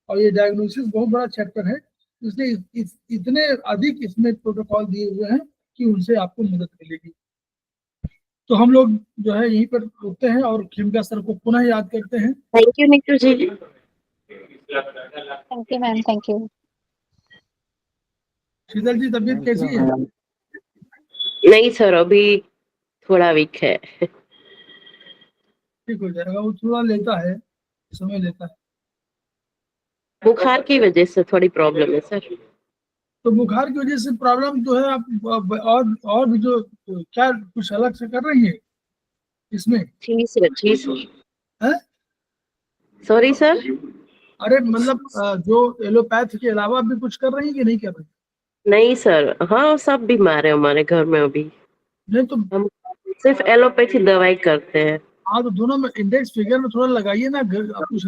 और ये डायग्नोसिस बहुत बड़ा चैप्टर है, इसलिए इतने अधिक इसमें प्रोटोकॉल दिए हुए हैं कि उनसे आपको मदद मिलेगी। तो हम लोग जो है यहीं पर रुकते हैं और खेमका सर को पुनः याद करते हैं। Thank you Neetu ji. Thank you ma'am, thank you. Sheetal ji तबीयत कैसी है? नहीं सर, अभी थोड़ा वीक है। ठीक हो जाएगा, वो थोड़ा लेता है, समय लेता है। बुखार की वजह से थोड़ी प्रॉब्लम है सर। तो बुखार की वजह से प्रॉब्लम जो है, आप और भी जो क्या कुछ अलग से कर रही है इसमें? जी सर, जी सर। है? Sorry sir. अरे मतलब जो एलोपैथ के अलावा भी कुछ कर रही है कि नहीं कर रही? नहीं सर, हाँ सब बीमार है हमारे घर में अभी। नहीं तो हम सिर्फ एलोपैथी दवाई करते हैं। हाँ, तो दोनों में इंडेक्स फिगर में थोड़ा लगाइए ना, आप कुछ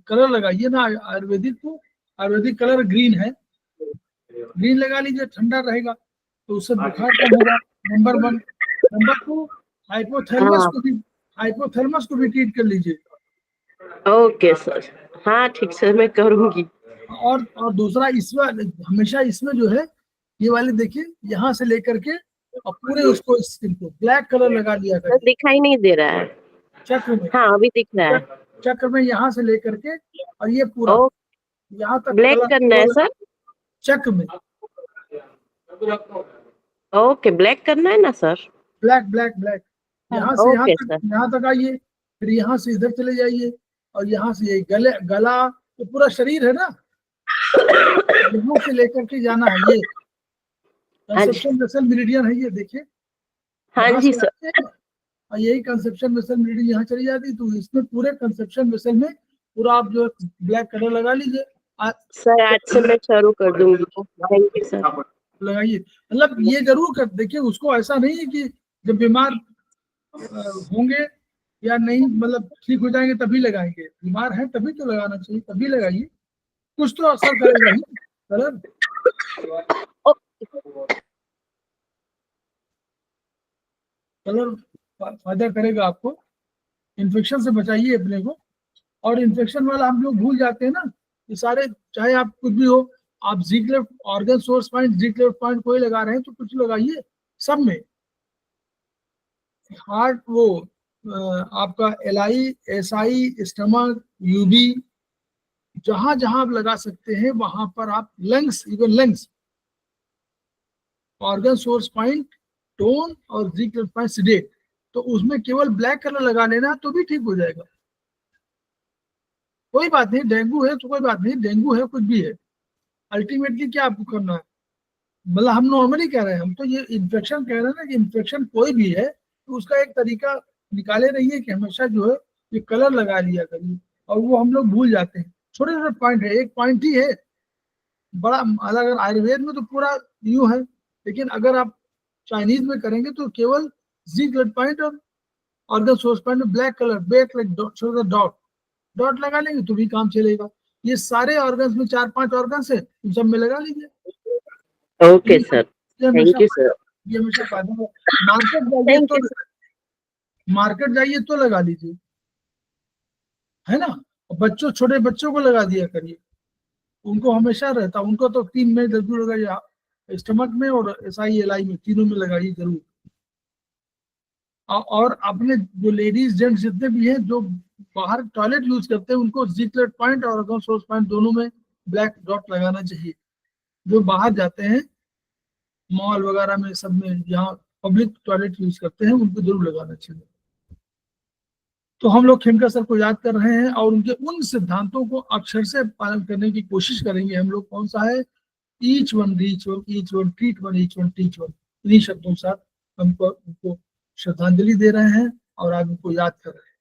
कलर लगाइए ना आयुर्वेदिक को। आयुर्वेदिक कलर ग्रीन है, ग्रीन लगा लीजिए, ठंडा रहेगा तो उससे बुखार कम होगा। नंबर 1। नंबर 2, हाइपोथैलेमस हाँ को भी ट्रीट कर लीजिए। ओके सर, हाँ ठीक सर, मैं करूंगी। और दूसरा, इसमें हमेशा इसमें जो है ये वाले देखिए, यहाँ से लेकर के और पूरे उसको स्किन को ब्लैक कलर लगा लिया सर करिए दिखाई नहीं दे रहा है। चक्र में। हाँ अभी दिख रहा है। चक्र में यहाँ से लेकर के और ये पूरा ओ, यहाँ तक ब्लैक कलर करना है सर। चक्र में ओके, ब्लैक करना है ना सर। Black black black. यहाँ से ओके सर। यहाँ तक आइए, फिर यहाँ से इधर चले जाइए और यहाँ से ये गला तो पूरा शरीर है ना, यहाँ से लेकर के जाना है। ये हाँ जी, कंसेप्शन वेसल मेरिडियन है, ये देखिए हाँ यहाँ जी से सर। आते हैं, और यही कंसेप्शन वेसल मेरिडियन यहाँ चली जाती है। तो इसमें पूरे कंसेप्शन वेसल में पूरा आप जो है ब्लैक कलर लगा लीजिए। सर आज से मैं चालू कर दूंगी। Thank you sir. लगाइए, मतलब ये जरूर कर देखिए उसको। ऐसा नहीं है कि जब बीमार होंगे या नहीं, मतलब ठीक हो जाएंगे तभी लगाएंगे। बीमार हैं तभी तो लगाना चाहिए, तभी लगाइए, कुछ तो असर करेगा ही कलर। कलर फायदा करेगा आपको, इन्फेक्शन से बचाइए अपने को। और इन्फेक्शन वाला हम लोग भूल जाते हैं ना, ये सारे, चाहे आप कुछ भी हो, आप जीक्लेफ ऑर्गन सोर्स पॉइंट, जीक्लेफ पॉइंट कोई लगा रहे हैं तो कुछ लगाइए सब में। हार्ट वो आपका LI, SI, स्टमक, UB, जहां जहां आप लगा सकते हैं वहां पर आप lungs, even lungs, organ source point, tone और जीक्लेफ पॉइंट सिडेट, तो उसमें केवल ब्लैक कलर लगा लेना तो भी ठीक हो जाएगा। कोई बात नहीं, डेंगू है तो कोई बात नहीं, डेंगू है कुछ भी है, अल्टीमेटली क्या आपको करना है, मतलब हम नॉर्मली कह रहे हैं, हम तो ये इन्फेक्शन कह रहे हैं ना कि इन्फेक्शन कोई भी है तो उसका एक तरीका निकाले रहिए कि हमेशा जो है ये कलर लगा लिया करिए। और वो हम लोग भूल जाते हैं, छोटे छोटे पॉइंट है, एक पॉइंट ही है बड़ा। अगर आयुर्वेद में तो पूरा यूं है, लेकिन अगर आप चाइनीज में करेंगे तो केवल जी ग्लड पॉइंट और ऑर्गन सोर्स पॉइंट में black colour, black like dot dot लगा लेंगे तो भी काम चलेगा। ये सारे ऑर्गन्स में 4-5 ऑर्गन्स है, उन सब में लगा लीजिए। Okay sir, thank you sir. ये हमेशा फायदा है। Thank you sir. मार्केट जाइए तो लगा लीजिए, है ना। और बच्चों, छोटे बच्चों को लगा दिया करिए, उनको हमेशा रहता, उनको तो 3 में जरूर लगाइए, स्टमक में और SI LI में, तीनों में लगाइए जरूर। और अपने जो लेडीज जेंट्स जितने भी हैं जो बाहर टॉयलेट यूज करते हैं उनको जीक्लेट पॉइंट और ऑर्गन सोर्स पॉइंट दोनों में ब्लैक डॉट लगाना चाहिए। जो बाहर जाते हैं मॉल वगैरह में, सब में, जहाँ पब्लिक टॉयलेट यूज करते हैं उनको जरूर लगाना चाहिए। तो हम लोग खेमका सर को याद कर रहे हैं और उनके उन सिद्धांतों को अक्षर से पालन करने की कोशिश करेंगे हम लोग। कौन सा है? Each one reach one, each one treat one, each one teach one. इन्हीं शब्दों के साथ हमको उनको श्रद्धांजलि दे रहे हैं और आज उनको याद कर रहे हैं।